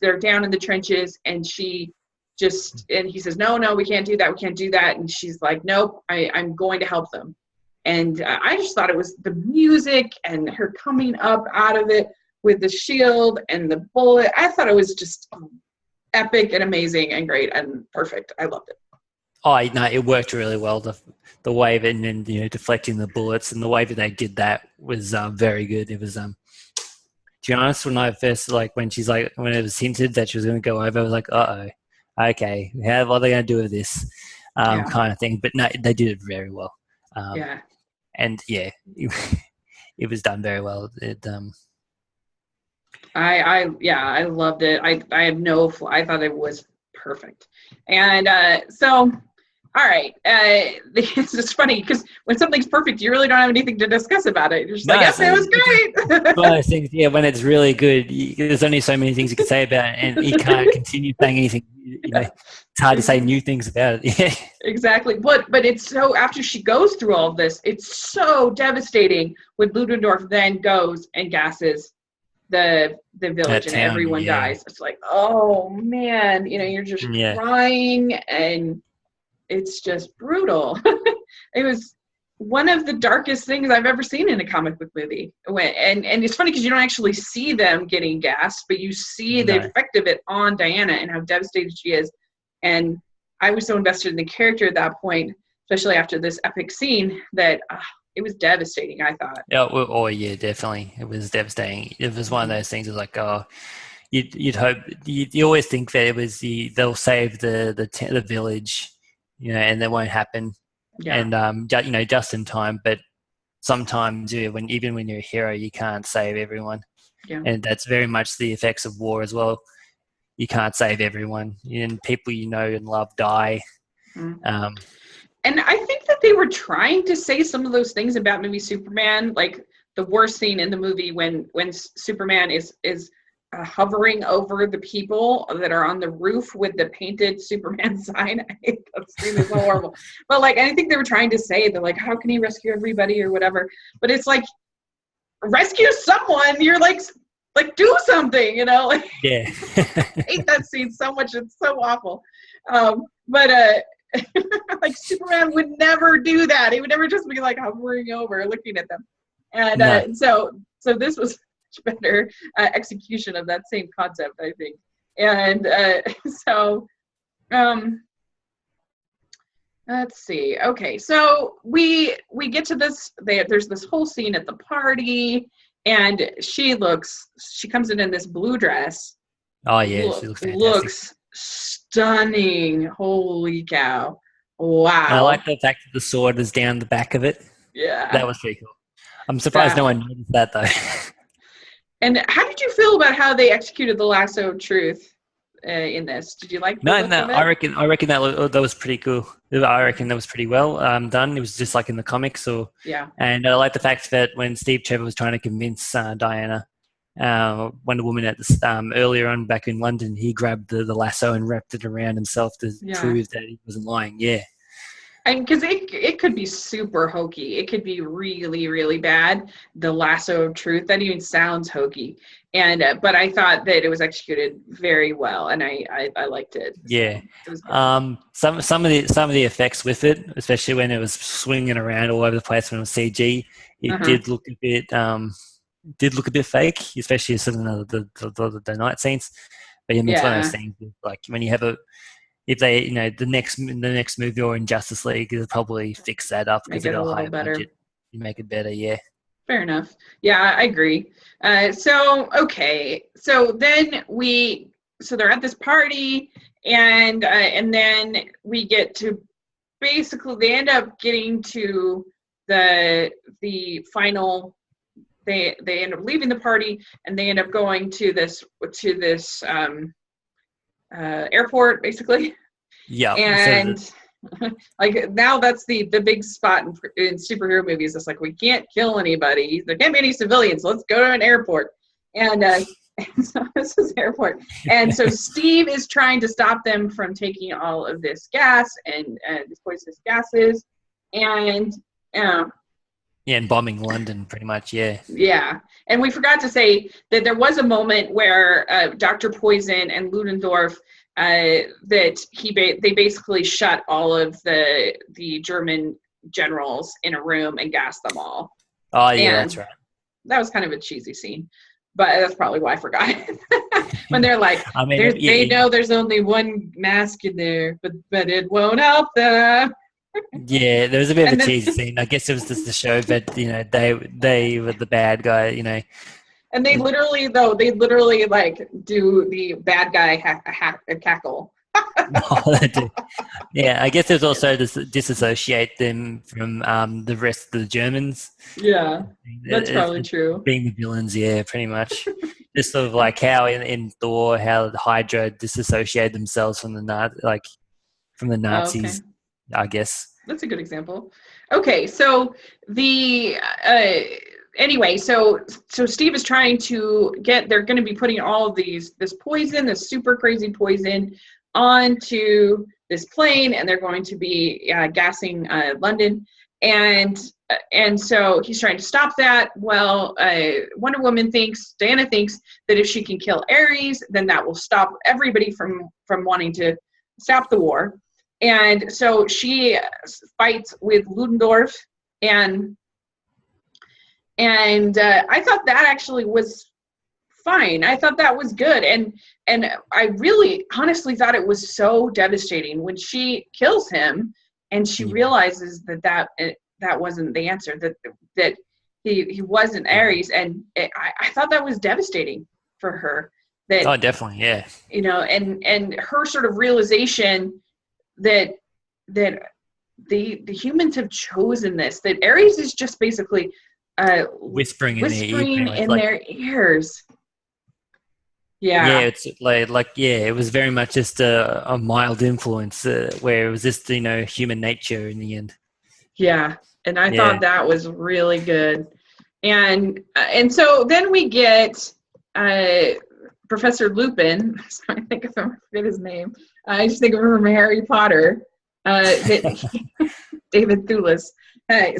A: they're down in the trenches, and he says, no, we can't do that. We can't do that. And she's like, nope, I'm going to help them. And I just thought it was the music and her coming up out of it with the shield and the bullet. I thought it was just epic and amazing and great and perfect. I loved it.
B: Oh, no, it worked really well. The way of it, and then, deflecting the bullets, and the way that they did that was very good. It was, to be honest, when I first, when it was hinted that she was going to go over, I was like, okay, what are they going to do with this kind of thing? But no, they did it very well. And yeah, it was done very well.
A: I loved it. I thought it was perfect. And so, all right, it's just funny because when something's perfect, you really don't have anything to discuss about it. You're just yes, it was great.
B: One of those things, when it's really good, there's only so many things you can say about it, and you can't continue saying anything. It's hard to say new things about it. Yeah,
A: exactly. But it's so, after she goes through all of this, it's so devastating when Ludendorff then goes and gasses the village and everyone dies. It's like, oh man, you're just crying, and it's just brutal. It was one of the darkest things I've ever seen in a comic book movie. And it's funny because you don't actually see them getting gassed, but you see the effect of it on Diana and how devastated she is. And I was so invested in the character at that point, especially after this epic scene, that it was devastating, I thought.
B: Yeah, definitely. It was devastating. It was one of those things of you'd hope, you always think that it was they'll save the village, and that won't happen. Yeah. And just in time. But sometimes, even when you're a hero, you can't save everyone. Yeah. And that's very much the effects of war as well. You can't save everyone, and people and love die.
A: Mm. And I think that they were trying to say some of those things about maybe Superman, like the worst scene in the movie when Superman is hovering over the people that are on the roof with the painted Superman sign. I hate that scene. It's so horrible. But I think they were trying to say that, how can he rescue everybody or whatever? But it's like, rescue someone. You're like do something, Yeah. I hate that scene so much. It's so awful. But Superman would never do that. He would never just be hovering over, looking at them. And so this was much better execution of that same concept, I think. And let's see. Okay, so we get to this. There's this whole scene at the party, and she comes in this blue dress.
B: Oh yeah, she looks fantastic.
A: Looks stunning. Holy cow. Wow.
B: And I like the fact that the sword is down the back of it.
A: Yeah.
B: That was pretty cool. I'm surprised no one noticed that, though.
A: And how did you feel about how they executed the lasso of truth in this? Did you like the look of it?
B: I reckon that was pretty cool. I reckon that was pretty well done. It was just like in the comics. And I like the fact that when Steve Trevor was trying to convince Diana, Wonder Woman earlier on back in London, he grabbed the lasso and wrapped it around himself to prove that he wasn't lying. Yeah.
A: And because it could be super hokey. It could be really, really bad. The lasso of truth, that even sounds hokey. And but I thought that it was executed very well, and I liked it.
B: Yeah. So it was some of the effects with it, especially when it was swinging around all over the place when it was CG, it did look a bit fake, especially some of the night scenes. But it's one of those things when you have if they, the next movie or in Justice League, they'll probably fix that up because they'll higher budget. You make it better, yeah.
A: Fair enough. Yeah, I agree. So then they're at this party, and then we get to basically they end up getting to the final. They end up leaving the party, and they end up going to this airport, basically.
B: Yeah.
A: And now that's the big spot in superhero movies. It's we can't kill anybody. There can't be any civilians. Let's go to an airport. And And so this is the airport. And so Steve is trying to stop them from taking all of this gas and these poisonous gases. And
B: and bombing London pretty much, yeah.
A: Yeah. And we forgot to say that there was a moment where Dr. Poison and Ludendorff, that they basically shut all of the German generals in a room and gassed them all.
B: Oh, yeah, that's right.
A: That was kind of a cheesy scene, but that's probably why I forgot it. When they're like, they know there's only one mask in there, but it won't help them.
B: Yeah, there was a bit of a cheesy scene. I guess it was just to show that, they were the bad guy,
A: And they literally like do the bad guy cackle.
B: Yeah, I guess there's also to disassociate them from the rest of the Germans.
A: Yeah, that's probably true.
B: Being the villains, yeah, pretty much. Just sort of like how in Thor, how Hydra disassociated themselves from the Nazis.
A: Okay.
B: I guess
A: that's a good example. Okay, so anyway, so Steve is trying to they're going to be putting all of this poison, this super crazy poison, onto this plane, and they're going to be gassing London, and so he's trying to stop that. Well, Wonder Woman Diana thinks that if she can kill Ares, then that will stop everybody from wanting to stop the war. And so she fights with Ludendorff, and I thought that actually was fine. I thought that was good, and I really honestly thought it was so devastating when she kills him, and she realizes that wasn't the answer, that he wasn't Ares, and I thought that was devastating for her. That,
B: oh, definitely, yeah.
A: And her sort of realization that the humans have chosen this, that Ares is just basically whispering in their ears. Yeah,
B: it's it was very much just a mild influence, where it was just human nature in the end.
A: Yeah, and I thought that was really good, and so then we get Professor Lupin. I'm trying to think if I forget his name. I just think of him from Harry Potter. David Thewlis.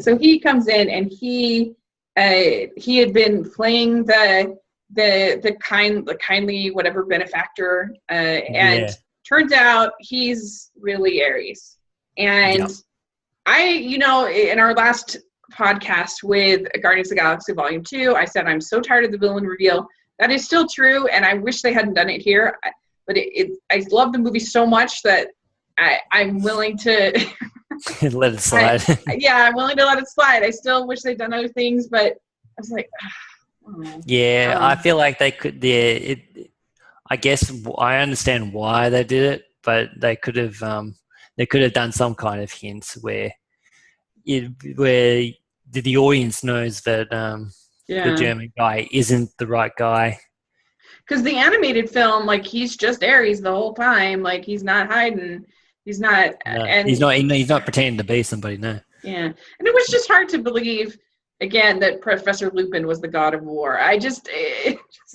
A: So he comes in, and he had been playing the kindly whatever benefactor, and turns out he's really Ares. And in our last podcast with Guardians of the Galaxy Volume 2, I said I'm so tired of the villain reveal. That is still true, and I wish they hadn't done it here. But I love the movie so much that I'm willing to
B: let it slide.
A: I'm willing to let it slide. I still wish they'd done other things, but I was like,
B: I feel like they could. I guess I understand why they did it, but they could have done some kind of hints where the audience knows that the German guy isn't the right guy.
A: Because the animated film, like, he's just Ares the whole time. Like, he's not hiding. He's not.
B: No, and he's not pretending to be somebody. No.
A: Yeah, and it was just hard to believe again that Professor Lupin was the god of war. It just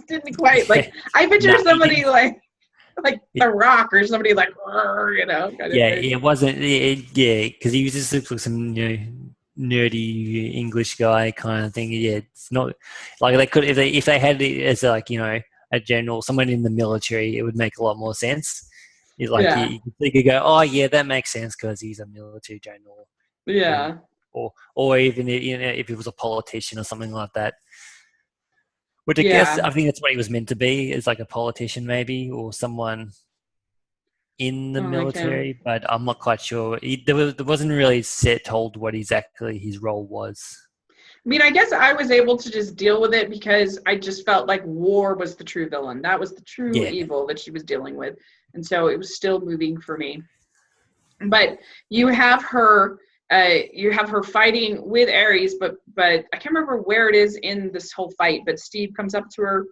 A: didn't quite like. I picture somebody like The Rock or somebody like kind of thing.
B: It wasn't. Because he was just like some nerdy English guy kind of thing. Yeah, it's not like they could if they had it as like a general, someone in the military, it would make a lot more sense. It's like you could go, oh yeah, that makes sense because he's a military general.
A: Yeah.
B: Or even if he was a politician or something like that. Which I guess I think that's what he was meant to be, is like a politician maybe, or someone in the military. But I'm not quite sure. There wasn't really told what exactly his role was.
A: I mean, I guess I was able to just deal with it because I just felt like war was the true villain. That was the true evil that she was dealing with. And so it was still moving for me. But you have her fighting with Ares, but I can't remember where it is in this whole fight, but Steve comes up to her,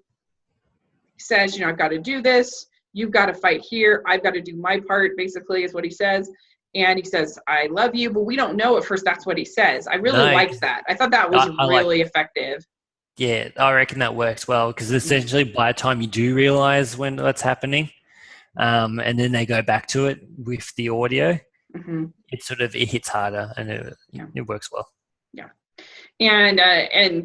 A: says, I've got to do this. You've got to fight here. I've got to do my part, basically, is what he says. And he says, I love you, but we don't know at first that's what he says. I really liked that. I thought that was really effective.
B: Yeah, I reckon that works well because essentially by the time you do realize when that's happening, and then they go back to it with the audio,
A: Mm-hmm.
B: it hits harder and
A: Yeah.
B: it works well.
A: Yeah. And I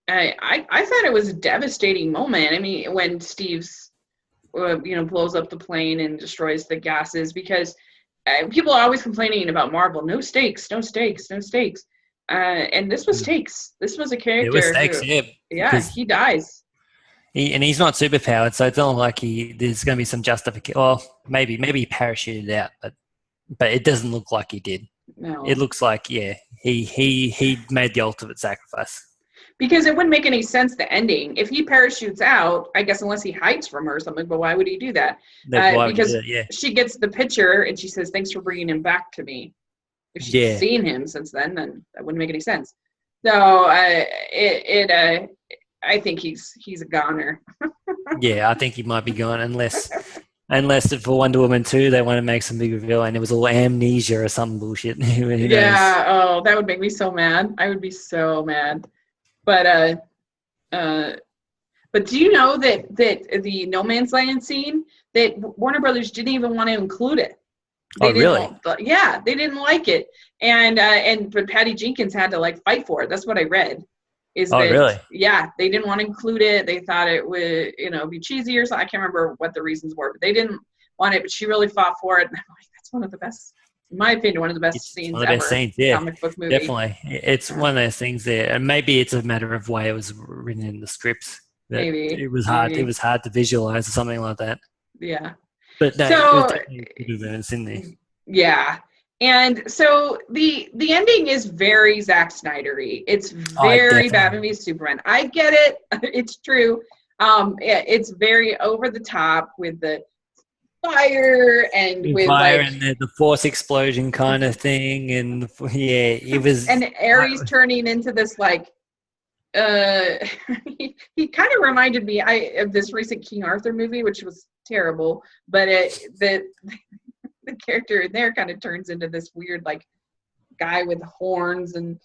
A: thought it was a devastating moment. I mean, when Steve's blows up the plane and destroys the gases, because people are always complaining about Marvel, no stakes, no stakes, no stakes. And this was stakes. This was a
B: It was
A: character
B: stakes,
A: who,
B: yeah,
A: yeah,
B: because
A: he dies.
B: he's not superpowered, so it's not like there's going to be some justification. Well, maybe he parachuted out, but it doesn't look like he did. It
A: No,
B: looks like he made the ultimate sacrifice.
A: because it wouldn't make any sense, the ending. If he parachutes out, I guess, unless he hides from her or something, but why would he do that?
B: Why would you do
A: Because
B: that? Yeah,
A: she gets the picture and she says, thanks for bringing him back to me. If she'd
B: yeah,
A: seen him since then that wouldn't make any sense. So I think he's a goner.
B: yeah. I think he might be gone unless for Wonder Woman 2 they want to make some big reveal and it was all amnesia or some bullshit. Who knows?
A: Yeah. Oh, that would make me so mad. I would be so mad. But uh, but do you know that the No Man's Land scene, that Warner Brothers didn't even want to include it.
B: Oh,
A: They
B: really?
A: didn't. Yeah, they didn't like it, but Patty Jenkins had to like fight for it. That's what I read. Is
B: Oh,
A: that,
B: really?
A: yeah, they didn't want to include it. They thought it would be cheesy or something. I can't remember what the reasons were, but they didn't want it. But she really fought for it, and I'm like, that's one of the best, in my opinion, one of the best
B: It's
A: scenes
B: one of the best
A: ever.
B: scenes. Yeah,
A: Comic book movie.
B: definitely. It's
A: Yeah,
B: one of those things there, and maybe it's a matter of way it was written in the script that
A: maybe,
B: it was hard. It
A: maybe,
B: was hard to visualize or something like that.
A: yeah.
B: But no, it was
A: So
B: definitely good events in there.
A: yeah. And so the ending is very Zack Snydery. It's
B: I
A: very Batman
B: definitely
A: v Superman. I get it. It's true. It's very over the top with the fire and with
B: fire
A: like,
B: and the force explosion kind of thing, and yeah, it was.
A: and Ares turning into this like uh he kind of reminded me of this recent King Arthur movie, which was terrible, but the character in there kind of turns into this weird like guy with horns and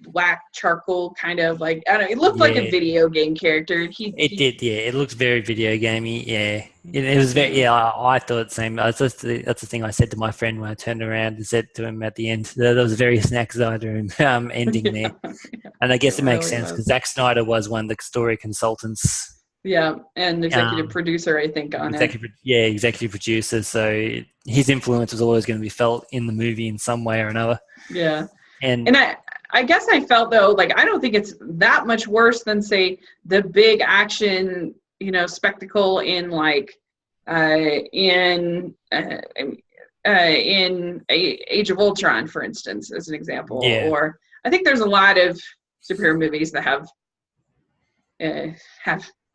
A: black charcoal, kind of like, I don't know, it looked like a
B: Yeah,
A: video game character.
B: it did. Yeah, it looked very video gamey. Yeah, it was very.
A: Yeah.
B: Yeah, I thought the same. That's the thing I said to my friend when I turned around and said to him at the end. There was a very Snack Snyder ending there, and I
A: It
B: guess it makes
A: really
B: sense
A: was.
B: because Zack Snyder was one of the story consultants.
A: Yeah, and executive
B: Um,
A: producer, I think, on it.
B: executive producer. So his influence was always going to be felt in the movie in some way or another.
A: Yeah.
B: And
A: And I guess I felt, though, like, I don't think it's that much worse than, say, the big action, spectacle in like in Age of Ultron, for instance, as an example.
B: yeah,
A: Or I think there's a lot of superhero movies that have,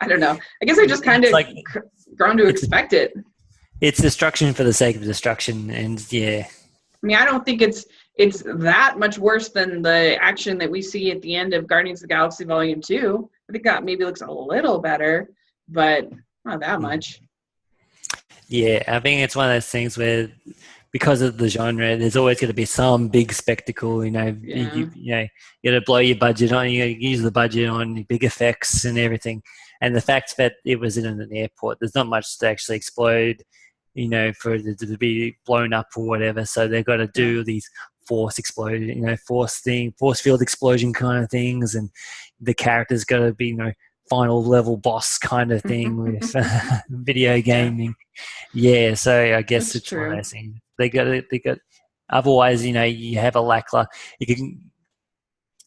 A: I don't know. I guess I just kind
B: it's
A: of
B: like
A: grown to
B: it's
A: expect it.
B: it's destruction for the sake of destruction, and yeah,
A: I mean, I don't think it's that much worse than the action that we see at the end of Guardians of the Galaxy Volume 2. I think that maybe looks a little better, but not that much.
B: yeah. I think it's one of those things where because of the genre, there's always going to be some big spectacle.
A: Yeah.
B: You got to blow your budget on. You got to use the budget on big effects and everything. And the fact that it was in an airport, there's not much to actually explode. For it to be blown up or whatever. So they've got to
A: Yeah.
B: do these force explosion, force field explosion kind of things, and the characters got to be, final level boss kind of thing with video
A: Yeah,
B: gaming. Yeah, so I guess
A: that's
B: it's one of
A: true.
B: those things. They got. Otherwise, you have a lackluster. You can,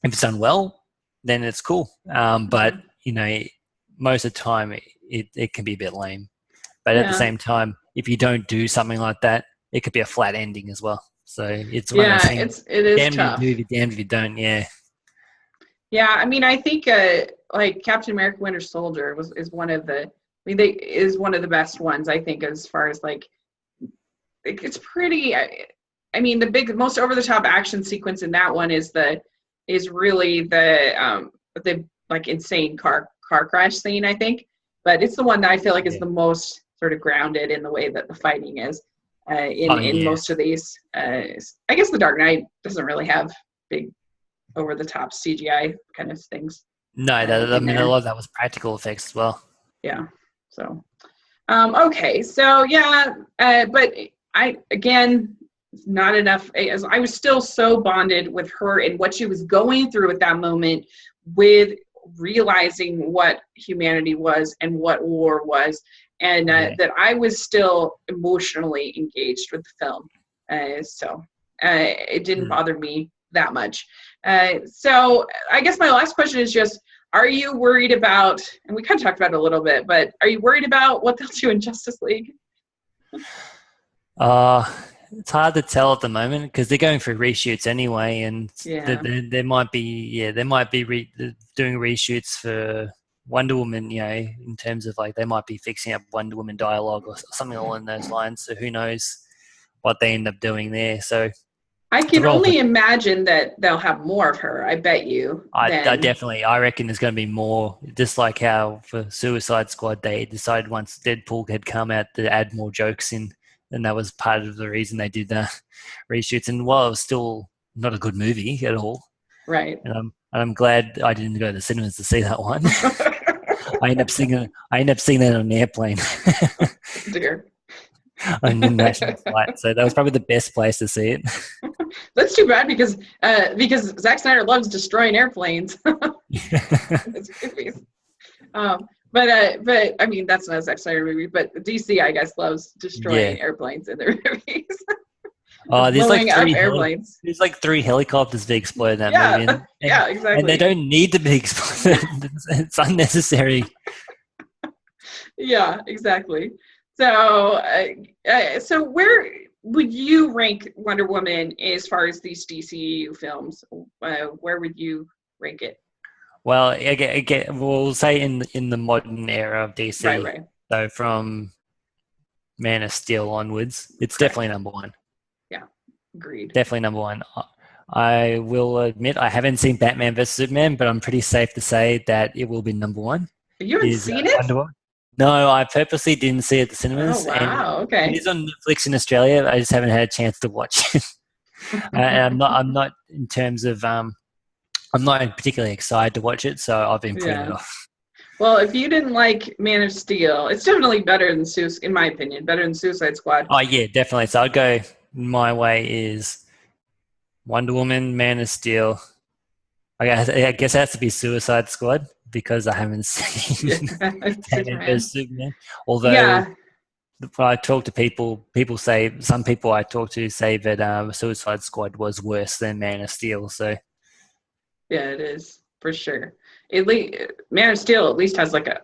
B: if it's done well, then it's cool. But
A: Mhm.
B: most of the time it can be a bit lame. But at the
A: Yeah.
B: same time, if you don't do something like that, it could be a flat ending as well. So it's one of those
A: Yeah,
B: things.
A: it is
B: Damned if you do,
A: tough.
B: if you're damned if you don't. Yeah.
A: Yeah, I mean, I think like Captain America: Winter Soldier is one of the. I mean, they is one of the best ones, I think, as far as like it's pretty. I mean, the most over the top action sequence in that one is really the like insane car crash scene, I think. But it's the one that I feel like is
B: Yeah.
A: the most sort of grounded in the way that the fighting is
B: Oh
A: in
B: yeah.
A: most of these. I guess the Dark Knight doesn't really have big over the top CGI kind of things.
B: No, I
A: in
B: mean, a
A: there.
B: lot of that was practical effects as well.
A: Yeah. So, okay. So yeah, but again, not enough. As I was still so bonded with her and what she was going through at that moment, with realizing what humanity was and what war was, and
B: Yeah.
A: that I was still emotionally engaged with the film. So it didn't
B: Mm.
A: bother me that much. So I guess my last question is just, are you worried about, and we kind of talked about it a little bit, but are you worried about what they'll do in Justice League?
B: Uh, it's hard to tell at the moment because they're going through reshoots anyway, and
A: Yeah.
B: there might be doing reshoots for Wonder Woman. In terms of like they might be fixing up Wonder Woman dialogue or something along those lines. So who knows what they end up doing there? So
A: I
B: the
A: can
B: role
A: only imagine that they'll have more of her, I bet you,
B: I
A: than,
B: definitely I reckon there's going to be more. Just like how for Suicide Squad they decided once Deadpool had come out to add more jokes in, and that was part of the reason they did the reshoots. And while it was still not a good movie at all,
A: right.
B: and I'm glad I didn't go to the cinemas to see that one. I ended up seeing that on an airplane
A: Dear.
B: on an international flight. So that was probably the best place to see it.
A: That's too bad because Zack Snyder loves destroying airplanes. His movies. But I mean that's not a Zack Snyder movie, but DC I guess loves
B: Yeah.
A: destroying airplanes in their movies.
B: There's like
A: Blowing up airplanes.
B: there's like three helicopters being exploded in that movie,
A: Yeah,
B: and
A: yeah,
B: and they
A: exactly.
B: don't need to be exploded. It's unnecessary.
A: Yeah, exactly. So, so where would you rank Wonder Woman as far as these DCU films? Where would you rank it?
B: Well, again, we'll say in the modern era of
A: Right,
B: DC,
A: right.
B: so from Man of Steel onwards, it's definitely
A: Correct.
B: number one.
A: Yeah, agreed.
B: Definitely number one. I will admit I haven't seen Batman vs Superman, but I'm pretty safe to say that it will be number one.
A: You haven't
B: Is
A: seen it?
B: Wonder Woman? No, I purposely didn't see it at the
A: Oh,
B: cinemas, and
A: wow.
B: it
A: Okay.
B: is on Netflix in Australia. I just haven't had a chance to watch it. And I'm not in terms of I'm not particularly excited to watch it, so I've been putting it
A: Yeah.
B: off.
A: Well, if you didn't like Man of Steel, it's definitely better than in my opinion, better than Suicide Squad.
B: Oh yeah, definitely. So I'd go. My way is Wonder Woman, Man of Steel. I guess it has to be Suicide Squad because I haven't
A: Yeah,
B: seen Batman
A: Superman.
B: vs Superman. Although
A: Yeah,
B: when I talk to people, some people I talk to say that Suicide Squad was worse than Man of Steel. So
A: yeah, it is for sure. At least Man of Steel at least has like a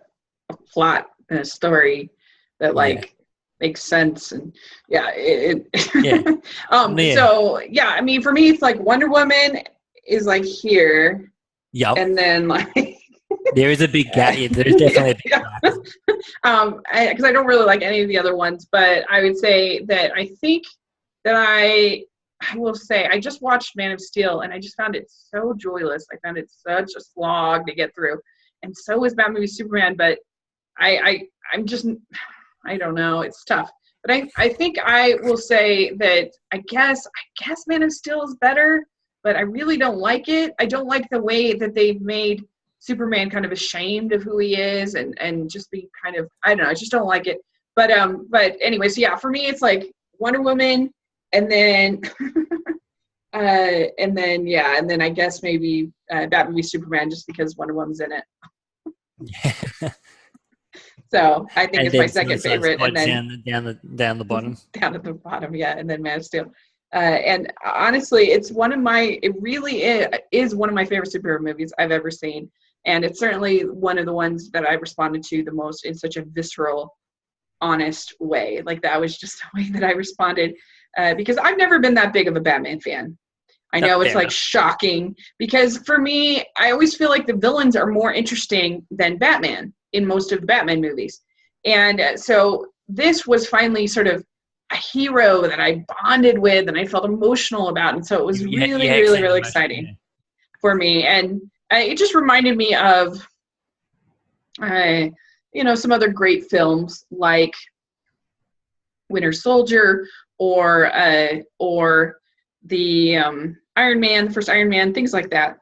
A: plot and a story that
B: yeah,
A: like makes sense, and yeah,
B: yeah, yeah.
A: so yeah, I mean for me it's like Wonder Woman is like here,
B: Yup.
A: and then like
B: There is a big gap. Yeah, there's
A: yeah,
B: definitely a big
A: yeah.
B: gap.
A: Because I don't really like any of the other ones, but I would say that I think that I will say I just watched Man of Steel and I just found it so joyless. I found it such a slog to get through, and so is Batman v Superman. But I'm just I don't know. It's tough. But I think I will say that I guess Man of Steel is better, but I really don't like it. I don't like the way that they've made Superman kind of ashamed of who he is and just be kind of I don't know. I just don't like it. But anyway, so yeah, for me it's like Wonder Woman, and then and then I guess maybe Batman v Superman just because Wonder Woman's in it. So I think
B: And
A: it's my
B: then
A: second
B: Suicide
A: favorite, and
B: Squad
A: then
B: down the bottom.
A: down at the bottom, yeah, and then Man of Steel. And honestly, it's it really is one of my favorite superhero movies I've ever seen. And it's certainly one of the ones that I responded to the most in such a visceral, honest way. Like that was just the way that I responded because I've never been that big of a Batman fan. I
B: Yep,
A: know it's
B: fair
A: like
B: enough.
A: shocking because for me, I always feel like the villains are more interesting than Batman in most of the Batman movies. And so this was finally sort of a hero that I bonded with and I felt emotional about. And so it was
B: You
A: really,
B: actually
A: really,
B: have
A: really
B: emotion.
A: exciting
B: Yeah.
A: for me. And it just reminded me of, uh, some other great films like Winter Soldier or the Iron Man, the first Iron Man, things like that.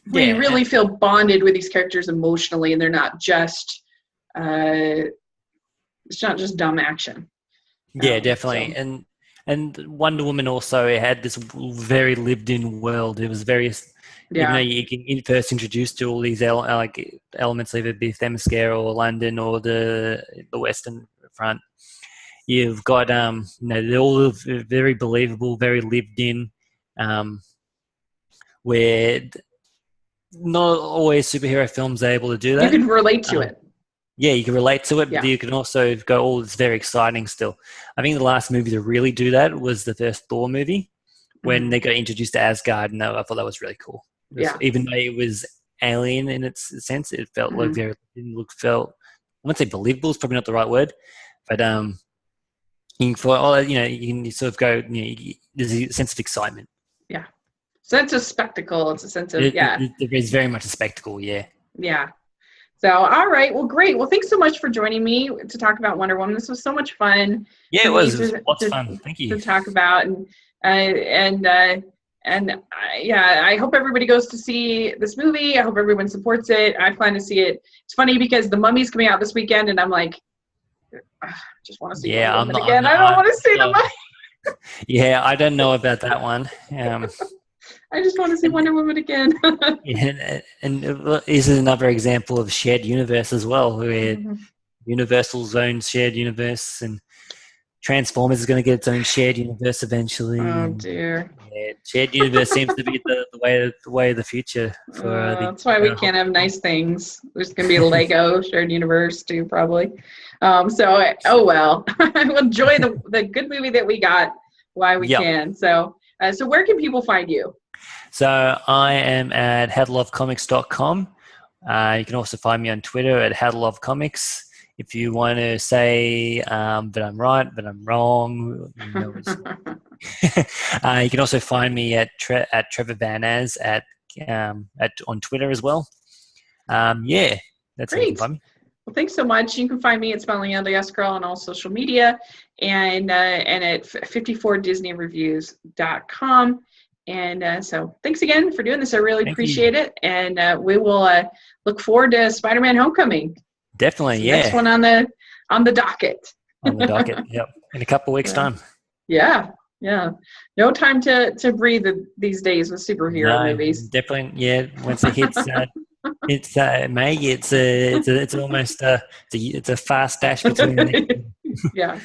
A: where you really feel bonded with these characters emotionally, and they're not just it's not just dumb action.
B: Yeah, definitely. So. And Wonder Woman also had this very lived-in world. It was very, even though you get first introduced to all these elements, either be Themyscira or London or the Western Front, you've got they're all very believable, very lived-in, where not always superhero films are able to do that.
A: You can relate to it.
B: Yeah, you can relate to it, but you can also go, oh, it's very exciting still. I think the last movie to really do that was the first Thor movie, when they got introduced to Asgard, and I thought that was really cool. Even though it was alien in its sense, it felt like I wouldn't say believable, is probably not the right word, but you can sort of go, there's a sense of excitement.
A: Yeah. Sense of spectacle. It's a sense of,
B: There is very much a spectacle, yeah.
A: Yeah. So, all right. Well, great. Well, thanks so much for joining me to talk about Wonder Woman. This was so much fun.
B: Yeah, it was lots of fun. Thank you.
A: To talk about. I hope everybody goes to see this movie. I hope everyone supports it. I plan to see it. It's funny because The Mummy's coming out this weekend, and I'm like, I just want to see Wonder Woman again. I don't want to see The Mummy.
B: Yeah, I don't know about that one.
A: I just want to see Wonder Woman again.
B: and this is another example of shared universe as well, where Universal's own shared universe, and Transformers is going to get its own shared universe eventually.
A: Oh dear!
B: Yeah, shared universe seems to be the way of the future.
A: That's why we can't have nice things. There's going to be a Lego shared universe too, probably. Oh well. We'll enjoy the good movie that we got while we can. So where can people find you?
B: So I am at howtolovecomics.com. You can also find me on Twitter at howtolovecomics. If you want to say that I'm right, but I'm wrong, you can also find me at Trevor Van Az on Twitter as well. That's
A: great.
B: How you can find me.
A: Well, thanks so much. You can find me at Smiling on the Yes Girl on all social media, and at 54disneyreviews.com. And so thanks again for doing this. I really appreciate it. And we will look forward to Spider-Man Homecoming.
B: Definitely,
A: Next one on the docket.
B: On the docket, yep. In a couple of weeks' time.
A: Yeah. No time to breathe these days with superhero movies.
B: Definitely, yeah. Once it hits May, it's almost it's a fast dash between.
A: Yeah,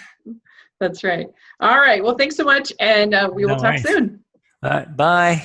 A: that's right. All right. Well, thanks so much, and we will talk soon.
B: All right. Bye.